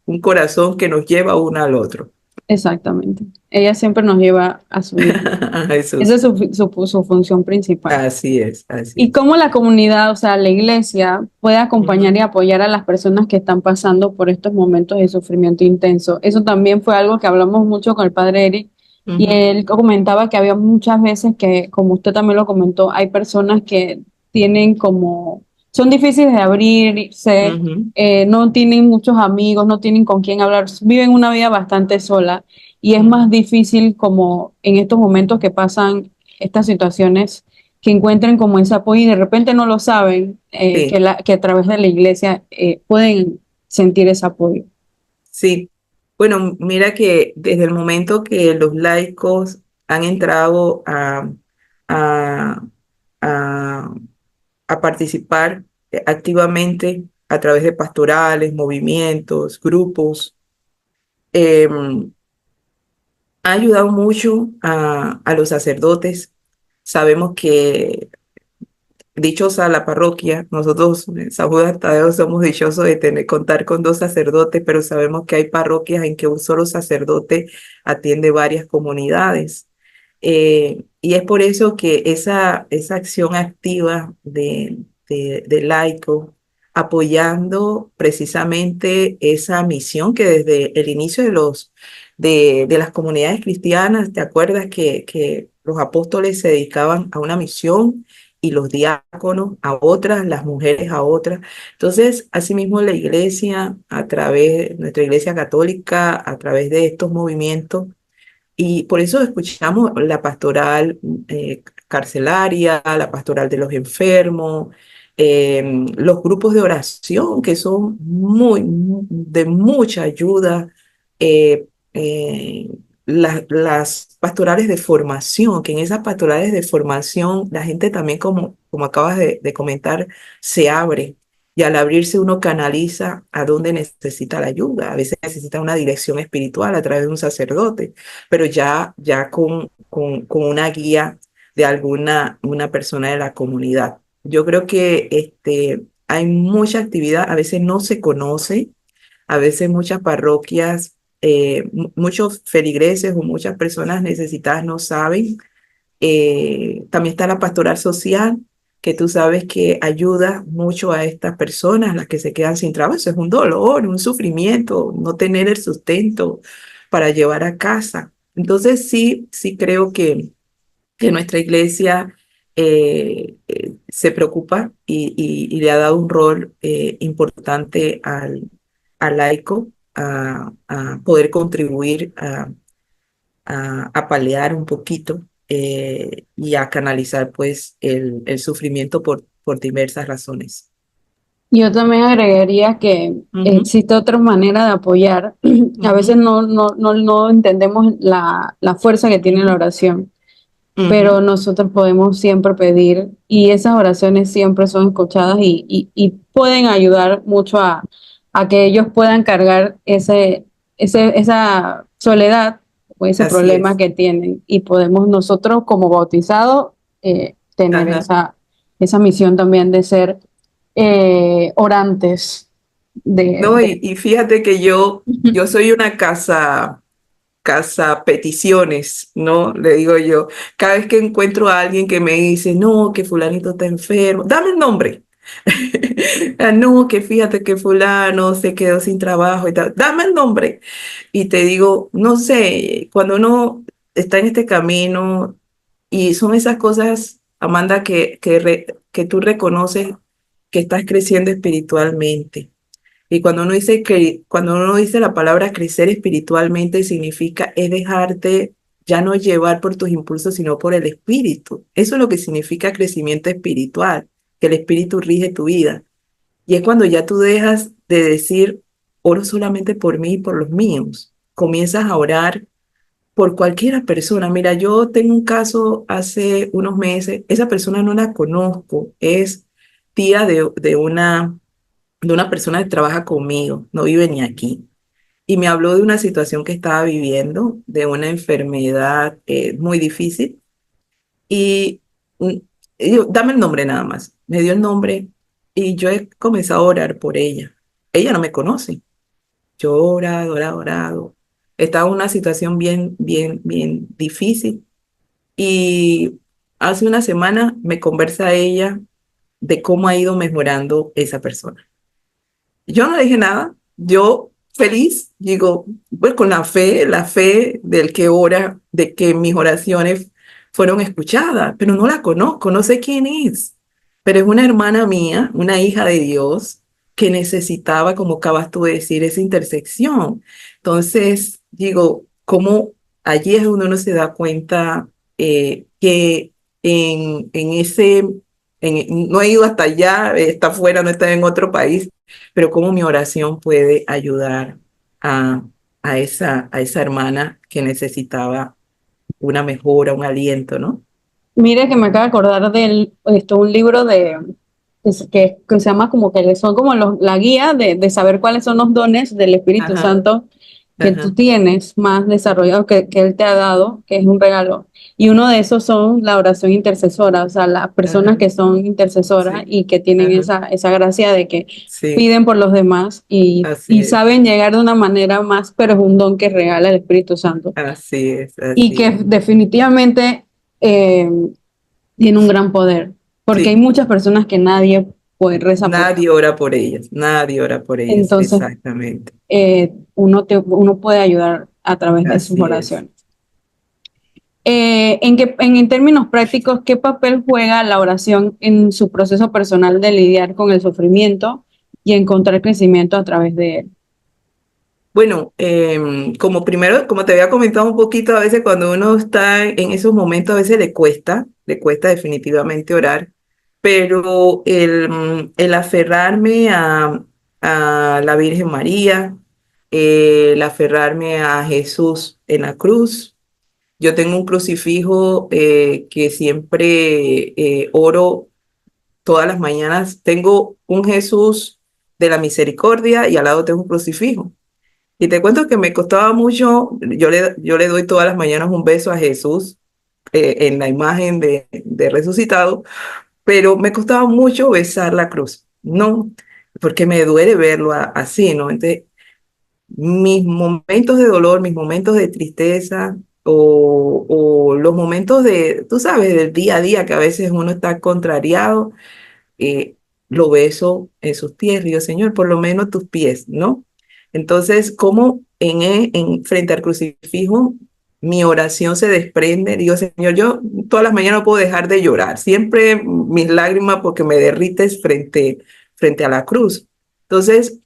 un corazón que nos lleva uno al otro. Exactamente. Ella siempre nos lleva a su hijo. A Esa Jesús. es su función principal. Así es, así Y es. cómo la comunidad, o sea, la iglesia, puede acompañar y Ujú, apoyar a las personas que están pasando por estos momentos de sufrimiento intenso. Eso también fue algo que hablamos mucho con el padre Eric y ujú, él comentaba que había muchas veces que, como usted también lo comentó, hay personas que tienen como, son difíciles de abrirse, ujú, no tienen muchos amigos, no tienen con quién hablar, viven una vida bastante sola y es más ujú. difícil como en estos momentos que pasan estas situaciones que encuentren como ese apoyo y de repente no lo saben, Sí. que a través de la iglesia pueden sentir ese apoyo. Sí, bueno, mira que desde el momento que los laicos han entrado a, a- a participar activamente a través de pastorales, movimientos, grupos, em, ha ayudado mucho a los sacerdotes. Sabemos que dichosa la parroquia. Nosotros, San Judas Tadeo, somos dichosos de contar con dos sacerdotes, pero sabemos que hay parroquias en que un solo sacerdote atiende varias comunidades. Y es por eso que esa acción activa de laico, apoyando precisamente esa misión que desde el inicio de las comunidades cristianas, ¿te acuerdas que los apóstoles se dedicaban a una misión? Y los diáconos a otras, las mujeres a otras? Entonces, asimismo, la iglesia, nuestra iglesia católica, a través de estos movimientos, y por eso escuchamos la pastoral carcelaria, la pastoral de los enfermos, los grupos de oración que son de mucha ayuda, eh, eh, las pastorales de formación, que en esas pastorales de formación la gente también, como acabas de comentar, se abre. Y al abrirse uno canaliza a dónde necesita la ayuda. A veces necesita una dirección espiritual a través de un sacerdote, pero ya con una guía de una persona de la comunidad. Yo creo que hay mucha actividad, a veces no se conoce, a veces muchas parroquias, muchos feligreses o muchas personas necesitadas no saben. También está la pastoral social, que tú sabes que ayuda mucho a estas personas, las que se quedan sin trabajo. Eso es un dolor, un sufrimiento, no tener el sustento para llevar a casa. Entonces sí, sí creo que nuestra iglesia se preocupa y le ha dado un rol importante al laico a poder contribuir a paliar un poquito, y a canalizar pues el sufrimiento por diversas razones. Yo también agregaría que Ujú, existe otra manera de apoyar. A veces ujú, no entendemos la fuerza que tiene la ujú, oración. pero Ujú. nosotros podemos siempre pedir y esas oraciones siempre son escuchadas y pueden ayudar mucho a que ellos puedan cargar esa soledad o ese Así problema es. que tienen y podemos nosotros como bautizados tener Ajá. esa misión también de ser orantes No, y fíjate que yo soy una casa peticiones, ¿no? Le digo yo, cada vez que encuentro a alguien que me dice, no, que fulanito está enfermo, dame el nombre. Ah, no, que fíjate que fulano se quedó sin trabajo y tal, dame el nombre. Y te digo, no sé, cuando uno está en este camino y son esas cosas, Amanda, que tú reconoces que estás creciendo espiritualmente. Y cuando uno dice la palabra crecer espiritualmente, significa es dejarte ya no llevar por tus impulsos, sino por el espíritu. Eso es lo que significa crecimiento espiritual, que el espíritu rige tu vida. Y es cuando ya tú dejas de decir, oro solamente por mí y por los míos. Comienzas a orar por cualquiera persona. Mira, yo tengo un caso hace unos meses, esa persona no la conozco, es tía de una persona que trabaja conmigo, no vive ni aquí. Y me habló de una situación que estaba viviendo, de una enfermedad muy difícil. Y, mm, y digo, dame el nombre nada más. Me dio el nombre y yo he comenzado a orar por ella. Ella no me conoce. Yo he orado, orado, orado. Estaba en una situación bien, bien, bien difícil. Y hace una semana me conversa ella de cómo ha ido mejorando esa persona. Yo no le dije nada, yo feliz, digo, pues con la fe del que ora, de que mis oraciones fueron escuchadas, pero no la conozco, no sé quién es, pero es una hermana mía, una hija de Dios, que necesitaba, como acabas tú de decir, esa intersección. Entonces, digo, cómo allí es donde uno se da cuenta que en ese, no he ido hasta allá, está fuera, no está en otro país, pero cómo mi oración puede ayudar a, a esa hermana que necesitaba una mejora, un aliento, ¿no? Mire que me acabo de acordar un libro que se llama como que son como la guía de saber cuáles son los dones del Espíritu Ajá, Santo que tú ajá, tienes más desarrollados que Él te ha dado, que es un regalo. Y uno de esos son la oración intercesora, o sea, las personas ajá, que son intercesoras sí, y que tienen ajá, esa gracia de que sí, piden por los demás así y es, saben llegar de una manera más, pero es un don que regala el Espíritu Santo. así es, Y así que es. definitivamente eh, tiene un gran poder, porque hay Sí, muchas personas que nadie puede rezar por ellas. nadie ora por ellas, nadie ora por ellas, Entonces, exactamente, uno puede ayudar a través de sus así es. oraciones. En términos prácticos, ¿qué papel juega la oración en su proceso personal de lidiar con el sufrimiento y encontrar crecimiento a través de él? Bueno, como primero, como te había comentado un poquito, a veces cuando uno está en esos momentos, a veces le cuesta definitivamente orar, pero el aferrarme a la Virgen María, el aferrarme a Jesús en la cruz. Yo tengo un crucifijo que siempre oro todas las mañanas. Tengo un Jesús de la misericordia y al lado tengo un crucifijo. Y te cuento que me costaba mucho, yo le doy todas las mañanas un beso a Jesús en la imagen de resucitado, pero me costaba mucho besar la cruz, ¿no? Porque me duele verlo así, ¿no? Entonces, mis momentos de dolor, mis momentos de tristeza o los momentos de, tú sabes, del día a día que a veces uno está contrariado, eh, lo beso en sus pies, digo, Señor, por lo menos tus pies, ¿no? Entonces, como frente al crucifijo, mi oración se desprende, digo, Señor, yo todas las mañanas no puedo dejar de llorar, siempre mis lágrimas porque me derrites frente a la cruz. Entonces,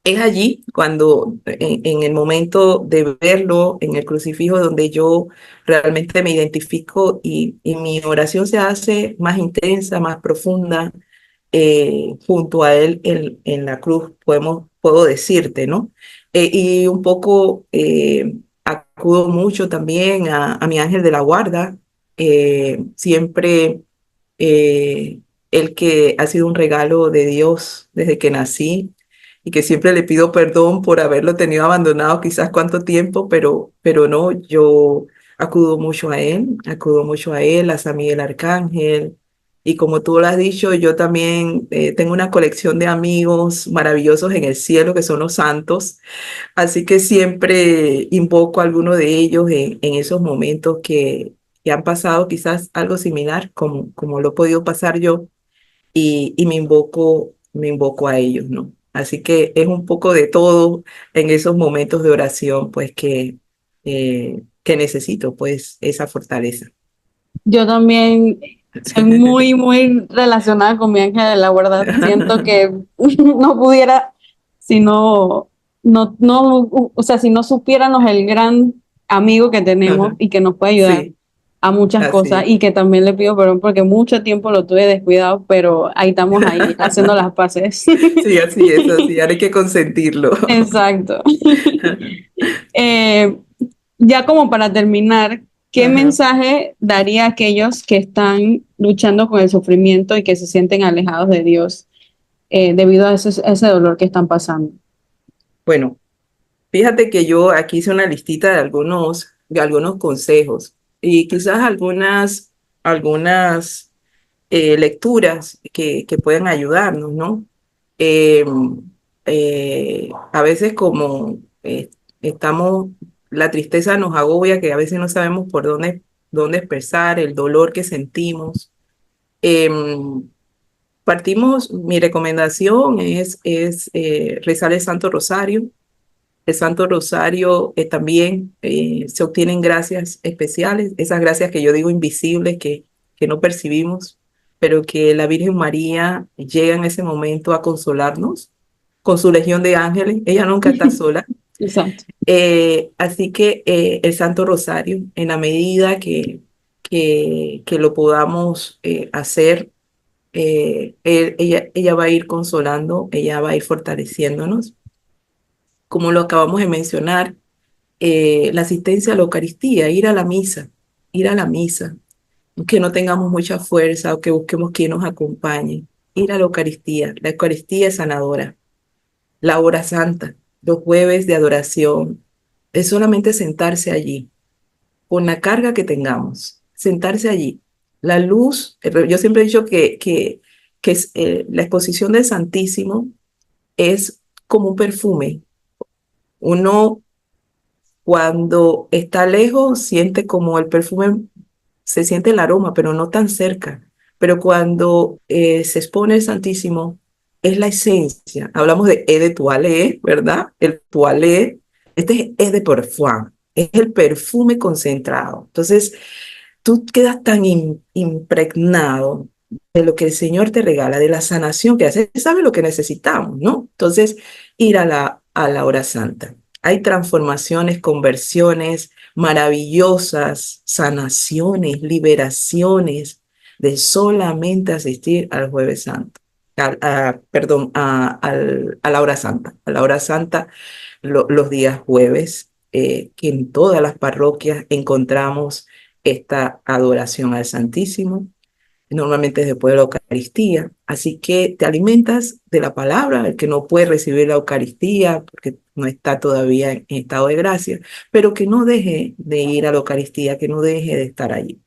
es allí cuando, en el momento de verlo en el crucifijo, donde yo realmente me identifico y mi oración se hace más intensa, más profunda, junto a él en la cruz, puedo decirte, ¿no? Y un poco acudo mucho también a mi ángel de la guarda, siempre eh, el que ha sido un regalo de Dios desde que nací y que siempre le pido perdón por haberlo tenido abandonado quizás cuánto tiempo, pero no, yo acudo mucho a él, a San Miguel Arcángel. Y como tú lo has dicho, yo también tengo una colección de amigos maravillosos en el cielo que son los santos. Así que siempre invoco a alguno de ellos en esos momentos que han pasado quizás algo similar, como lo he podido pasar yo, y me invoco a ellos, ¿no? Así que es un poco de todo en esos momentos de oración, pues que necesito, pues, esa fortaleza. Yo también soy muy, muy relacionada con mi ángel, la verdad. Siento que no pudiera si o sea, si no supiéramos el gran amigo que tenemos Ajá. y que nos puede ayudar Sí, a muchas cosas así y que también le pido perdón porque mucho tiempo lo tuve descuidado, pero ahí estamos ahí haciendo las paces. sí, así es, así, ahora hay que consentirlo. Exacto. Eh, ya como para terminar, ¿qué Ajá. mensaje daría a aquellos que están luchando con el sufrimiento y que se sienten alejados de Dios debido a ese dolor que están pasando? Bueno, fíjate que yo aquí hice una listita de algunos consejos y quizás algunas lecturas que pueden ayudarnos, ¿no? Eh, a veces como estamos, la tristeza nos agobia, que a veces no sabemos por dónde expresar el dolor que sentimos. Em, mi recomendación es rezar el Santo Rosario. El Santo Rosario también se obtienen gracias especiales, esas gracias que yo digo invisibles, que no percibimos, pero que la Virgen María llega en ese momento a consolarnos con su legión de ángeles. Ella nunca está sola. Exacto. Así que el Santo Rosario, en la medida que lo podamos hacer, ella va a ir consolando, ella va a ir fortaleciéndonos. Como lo acabamos de mencionar, la asistencia a la Eucaristía, ir a la misa, que no tengamos mucha fuerza o que busquemos quien nos acompañe, ir a la Eucaristía es sanadora, la hora santa, los jueves de adoración, es solamente sentarse allí, con la carga que tengamos, sentarse allí. La luz, yo siempre he dicho que la exposición del Santísimo es como un perfume. Uno cuando está lejos, siente como el perfume, se siente el aroma, pero no tan cerca. Pero cuando se expone el Santísimo, es la esencia. Hablamos de eau de toilette, ¿verdad? El toilette, este es eau de parfum, es el perfume concentrado. Entonces, tú quedas tan impregnado de lo que el Señor te regala, de la sanación que hace, sabe lo que necesitamos, ¿no? Entonces, ir a la hora santa. Hay transformaciones, conversiones maravillosas, sanaciones, liberaciones de solamente asistir al Jueves Santo. Perdón, a la hora santa. A la hora santa los días jueves, que en todas las parroquias encontramos esta adoración al Santísimo, normalmente es después de la Eucaristía. Así que te alimentas de la palabra, el que no puede recibir la Eucaristía porque no está todavía en estado de gracia, pero que no deje de ir a la Eucaristía, que no deje de estar allí.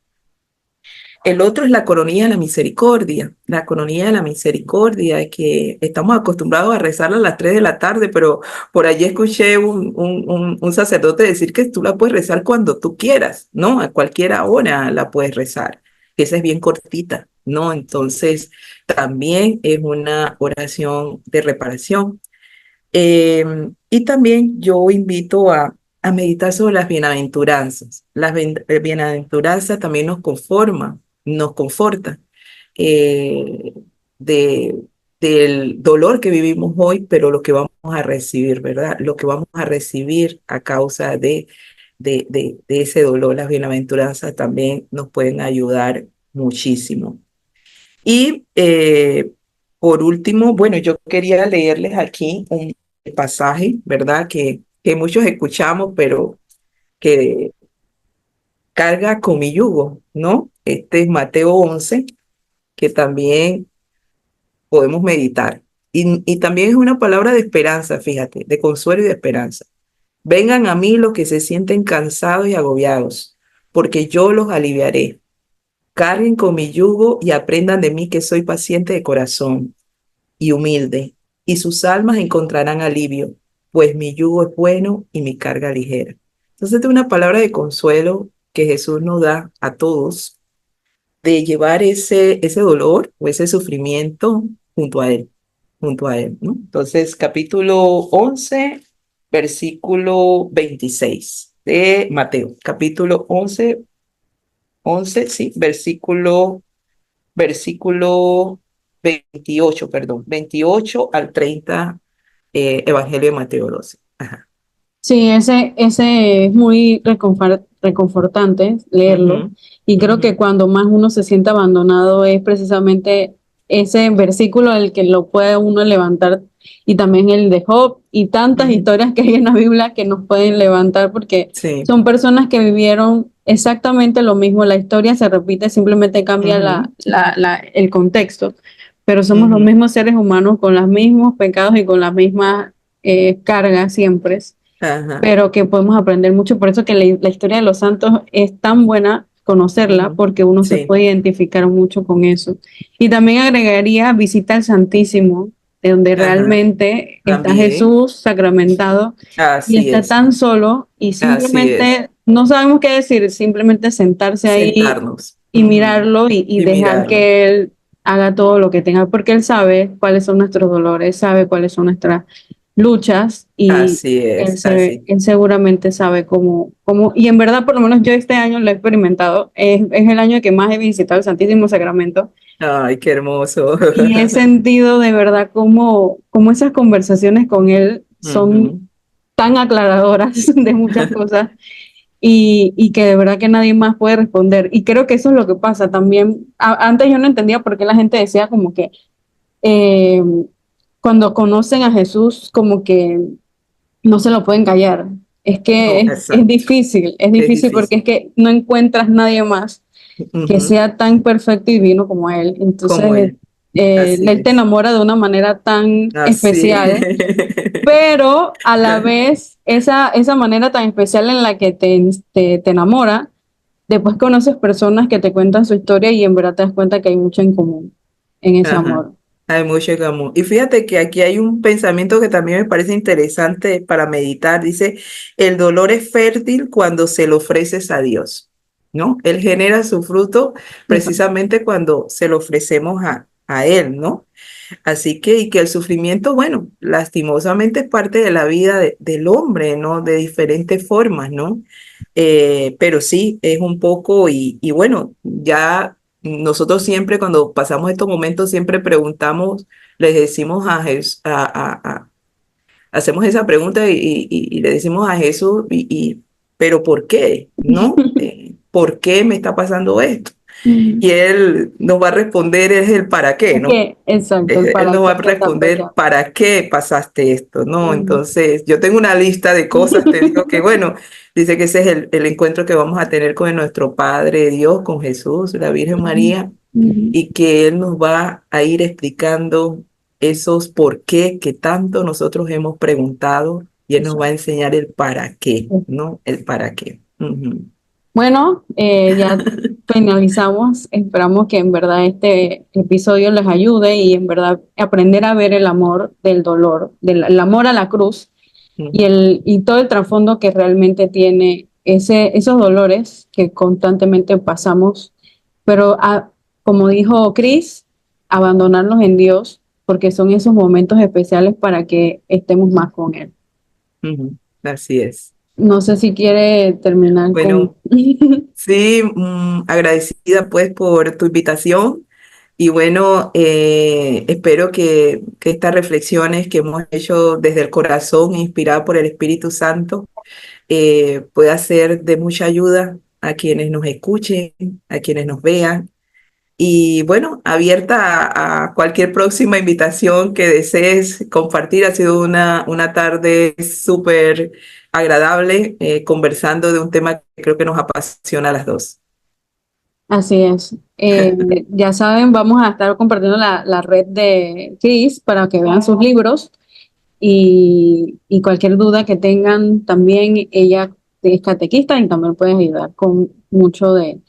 El otro es la coronilla de la misericordia. La coronilla de la misericordia, que estamos acostumbrados a rezarla a las 3 de la tarde, pero por allí escuché un sacerdote decir que tú la puedes rezar cuando tú quieras, ¿no? A cualquier hora la puedes rezar. Esa es bien cortita, ¿no? Entonces, también es una oración de reparación. Y también yo invito a meditar sobre las bienaventuranzas. Bienaventuranzas también nos confortan eh, de, del dolor que vivimos hoy, pero lo que vamos a recibir, ¿verdad? Lo que vamos a recibir a causa de ese dolor, las bienaventuranzas también nos pueden ayudar muchísimo. Y por último, bueno, yo quería leerles aquí un pasaje, ¿verdad? Que muchos escuchamos, pero que carga con mi yugo, ¿no? Este es Mateo 11, que también podemos meditar. Y también es una palabra de esperanza, fíjate, de consuelo y de esperanza. Vengan a mí los que se sienten cansados y agobiados, porque yo los aliviaré. Carguen con mi yugo y aprendan de mí que soy paciente de corazón y humilde, y sus almas encontrarán alivio, pues mi yugo es bueno y mi carga ligera. Entonces, es una palabra de consuelo que Jesús nos da a todos de llevar ese dolor o ese sufrimiento junto a él, ¿no? Entonces, capítulo 11 versículo 26 de Mateo, capítulo 11 sí, versículo 28 perdón, 28 al 30, Evangelio de Mateo 12. Ajá. Sí, ese es muy reconfortante leerlo. Ujú, Y creo ujú, que cuando más uno se siente abandonado es precisamente ese versículo el que lo puede uno levantar. Y también el de Job y tantas ujú. historias que hay en la Biblia que nos pueden levantar porque Sí. son personas que vivieron exactamente lo mismo. La historia se repite, simplemente cambia Ujú, el contexto. Pero somos los ujú. mismos seres humanos con los mismos pecados y con las mismas cargas siempre, Ajá. pero que podemos aprender mucho. Por eso que la historia de los santos es tan buena conocerla, Ujú. porque uno se Sí, puede identificar mucho con eso. Y también agregaría visita al Santísimo, de donde ajá. realmente está También. Jesús sacramentado y Así está es, tan solo y así es. simplemente no sabemos qué decir, simplemente sentarse ahí Sentarnos, y mirarlo y y dejar mirarlo. que Él haga todo lo que tenga, porque Él sabe cuáles son nuestros dolores, sabe cuáles son nuestras luchas y Así es, así. él seguramente sabe cómo, y en verdad por lo menos yo este año lo he experimentado, es el año que más he visitado el Santísimo Sacramento Ay, qué hermoso. y he sentido de verdad cómo esas conversaciones con él son Ujú, tan aclaradoras de muchas cosas y que de verdad que nadie más puede responder. Y creo que eso es lo que pasa también. Antes yo no entendía por qué la gente decía como que eh, cuando conocen a Jesús, como que no se lo pueden callar. Es que no, exacto. es Es difícil porque es difícil. que no encuentras nadie más que Ujú, sea tan perfecto y divino como él. como Entonces, él. Así él te es. enamora de una manera tan Así. especial, pero a la vez esa manera tan especial en la que te enamora, después conoces personas que te cuentan su historia y en verdad te das cuenta que hay mucho en común en ese Ajá. amor. Hay mucho en común. Y fíjate que aquí hay un pensamiento que también me parece interesante para meditar. Dice, el dolor es fértil cuando se lo ofreces a Dios, ¿no? Él genera su fruto Exacto. precisamente cuando se lo ofrecemos a Él, ¿no? Así que, y que el sufrimiento, bueno, lastimosamente es parte de la vida del hombre, ¿no? De diferentes formas, ¿no? Pero sí, es un poco, y bueno, ya nosotros siempre cuando pasamos estos momentos, siempre preguntamos, les decimos hacemos esa pregunta y le decimos a Jesús, pero ¿por qué? ¿No? ¿Por qué me está pasando esto? Y Él nos va a responder es el para qué, Es ¿no? que, exacto, el Él para nos va qué a que tanto responder ya. para qué pasaste esto, ¿no? Ujú. Entonces, yo tengo una lista de cosas, te digo que, bueno, dice que ese es el encuentro que vamos a tener con nuestro Padre Dios, con Jesús, la Virgen María, Ujú. y que Él nos va a ir explicando esos por qué que tanto nosotros hemos preguntado, y Él nos va a enseñar el para qué, ¿no? El para qué. Ujú. Bueno, ya finalizamos. Esperamos que en verdad este episodio les ayude y en verdad aprender a ver el amor del dolor, el amor a la cruz Ujú. y todo el trasfondo que realmente tiene esos dolores que constantemente pasamos. Pero como dijo Chris, abandonarnos en Dios, porque son esos momentos especiales para que estemos más con Él. Ujú. Así es. No sé si quiere terminar con... Bueno. Sí, agradecida pues por tu invitación y bueno, espero que estas reflexiones que hemos hecho desde el corazón, inspiradas por el Espíritu Santo, pueda ser de mucha ayuda a quienes nos escuchen, a quienes nos vean Y bueno, abierta a cualquier próxima invitación que desees compartir. Ha sido una tarde súper agradable, conversando de un tema que creo que nos apasiona a las dos. Así es. Ya saben, vamos a estar compartiendo la red de Chris para que vean sus libros y cualquier duda que tengan, también ella es catequista y también puede ayudar con mucho de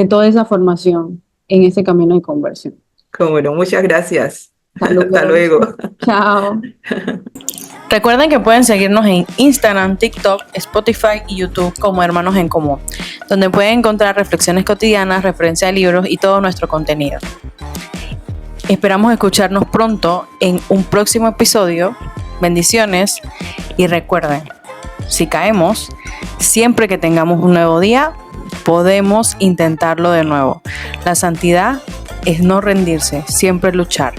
toda esa formación en ese camino de conversión. Bueno, muchas gracias. Hasta Saludos. luego. Chao. Recuerden que pueden seguirnos en Instagram, TikTok, Spotify y YouTube como Hermanos en Común, donde pueden encontrar reflexiones cotidianas, referencia a libros y todo nuestro contenido. Esperamos escucharnos pronto en un próximo episodio. Bendiciones y recuerden, si caemos, siempre que tengamos un nuevo día, podemos intentarlo de nuevo. La santidad es no rendirse, siempre luchar.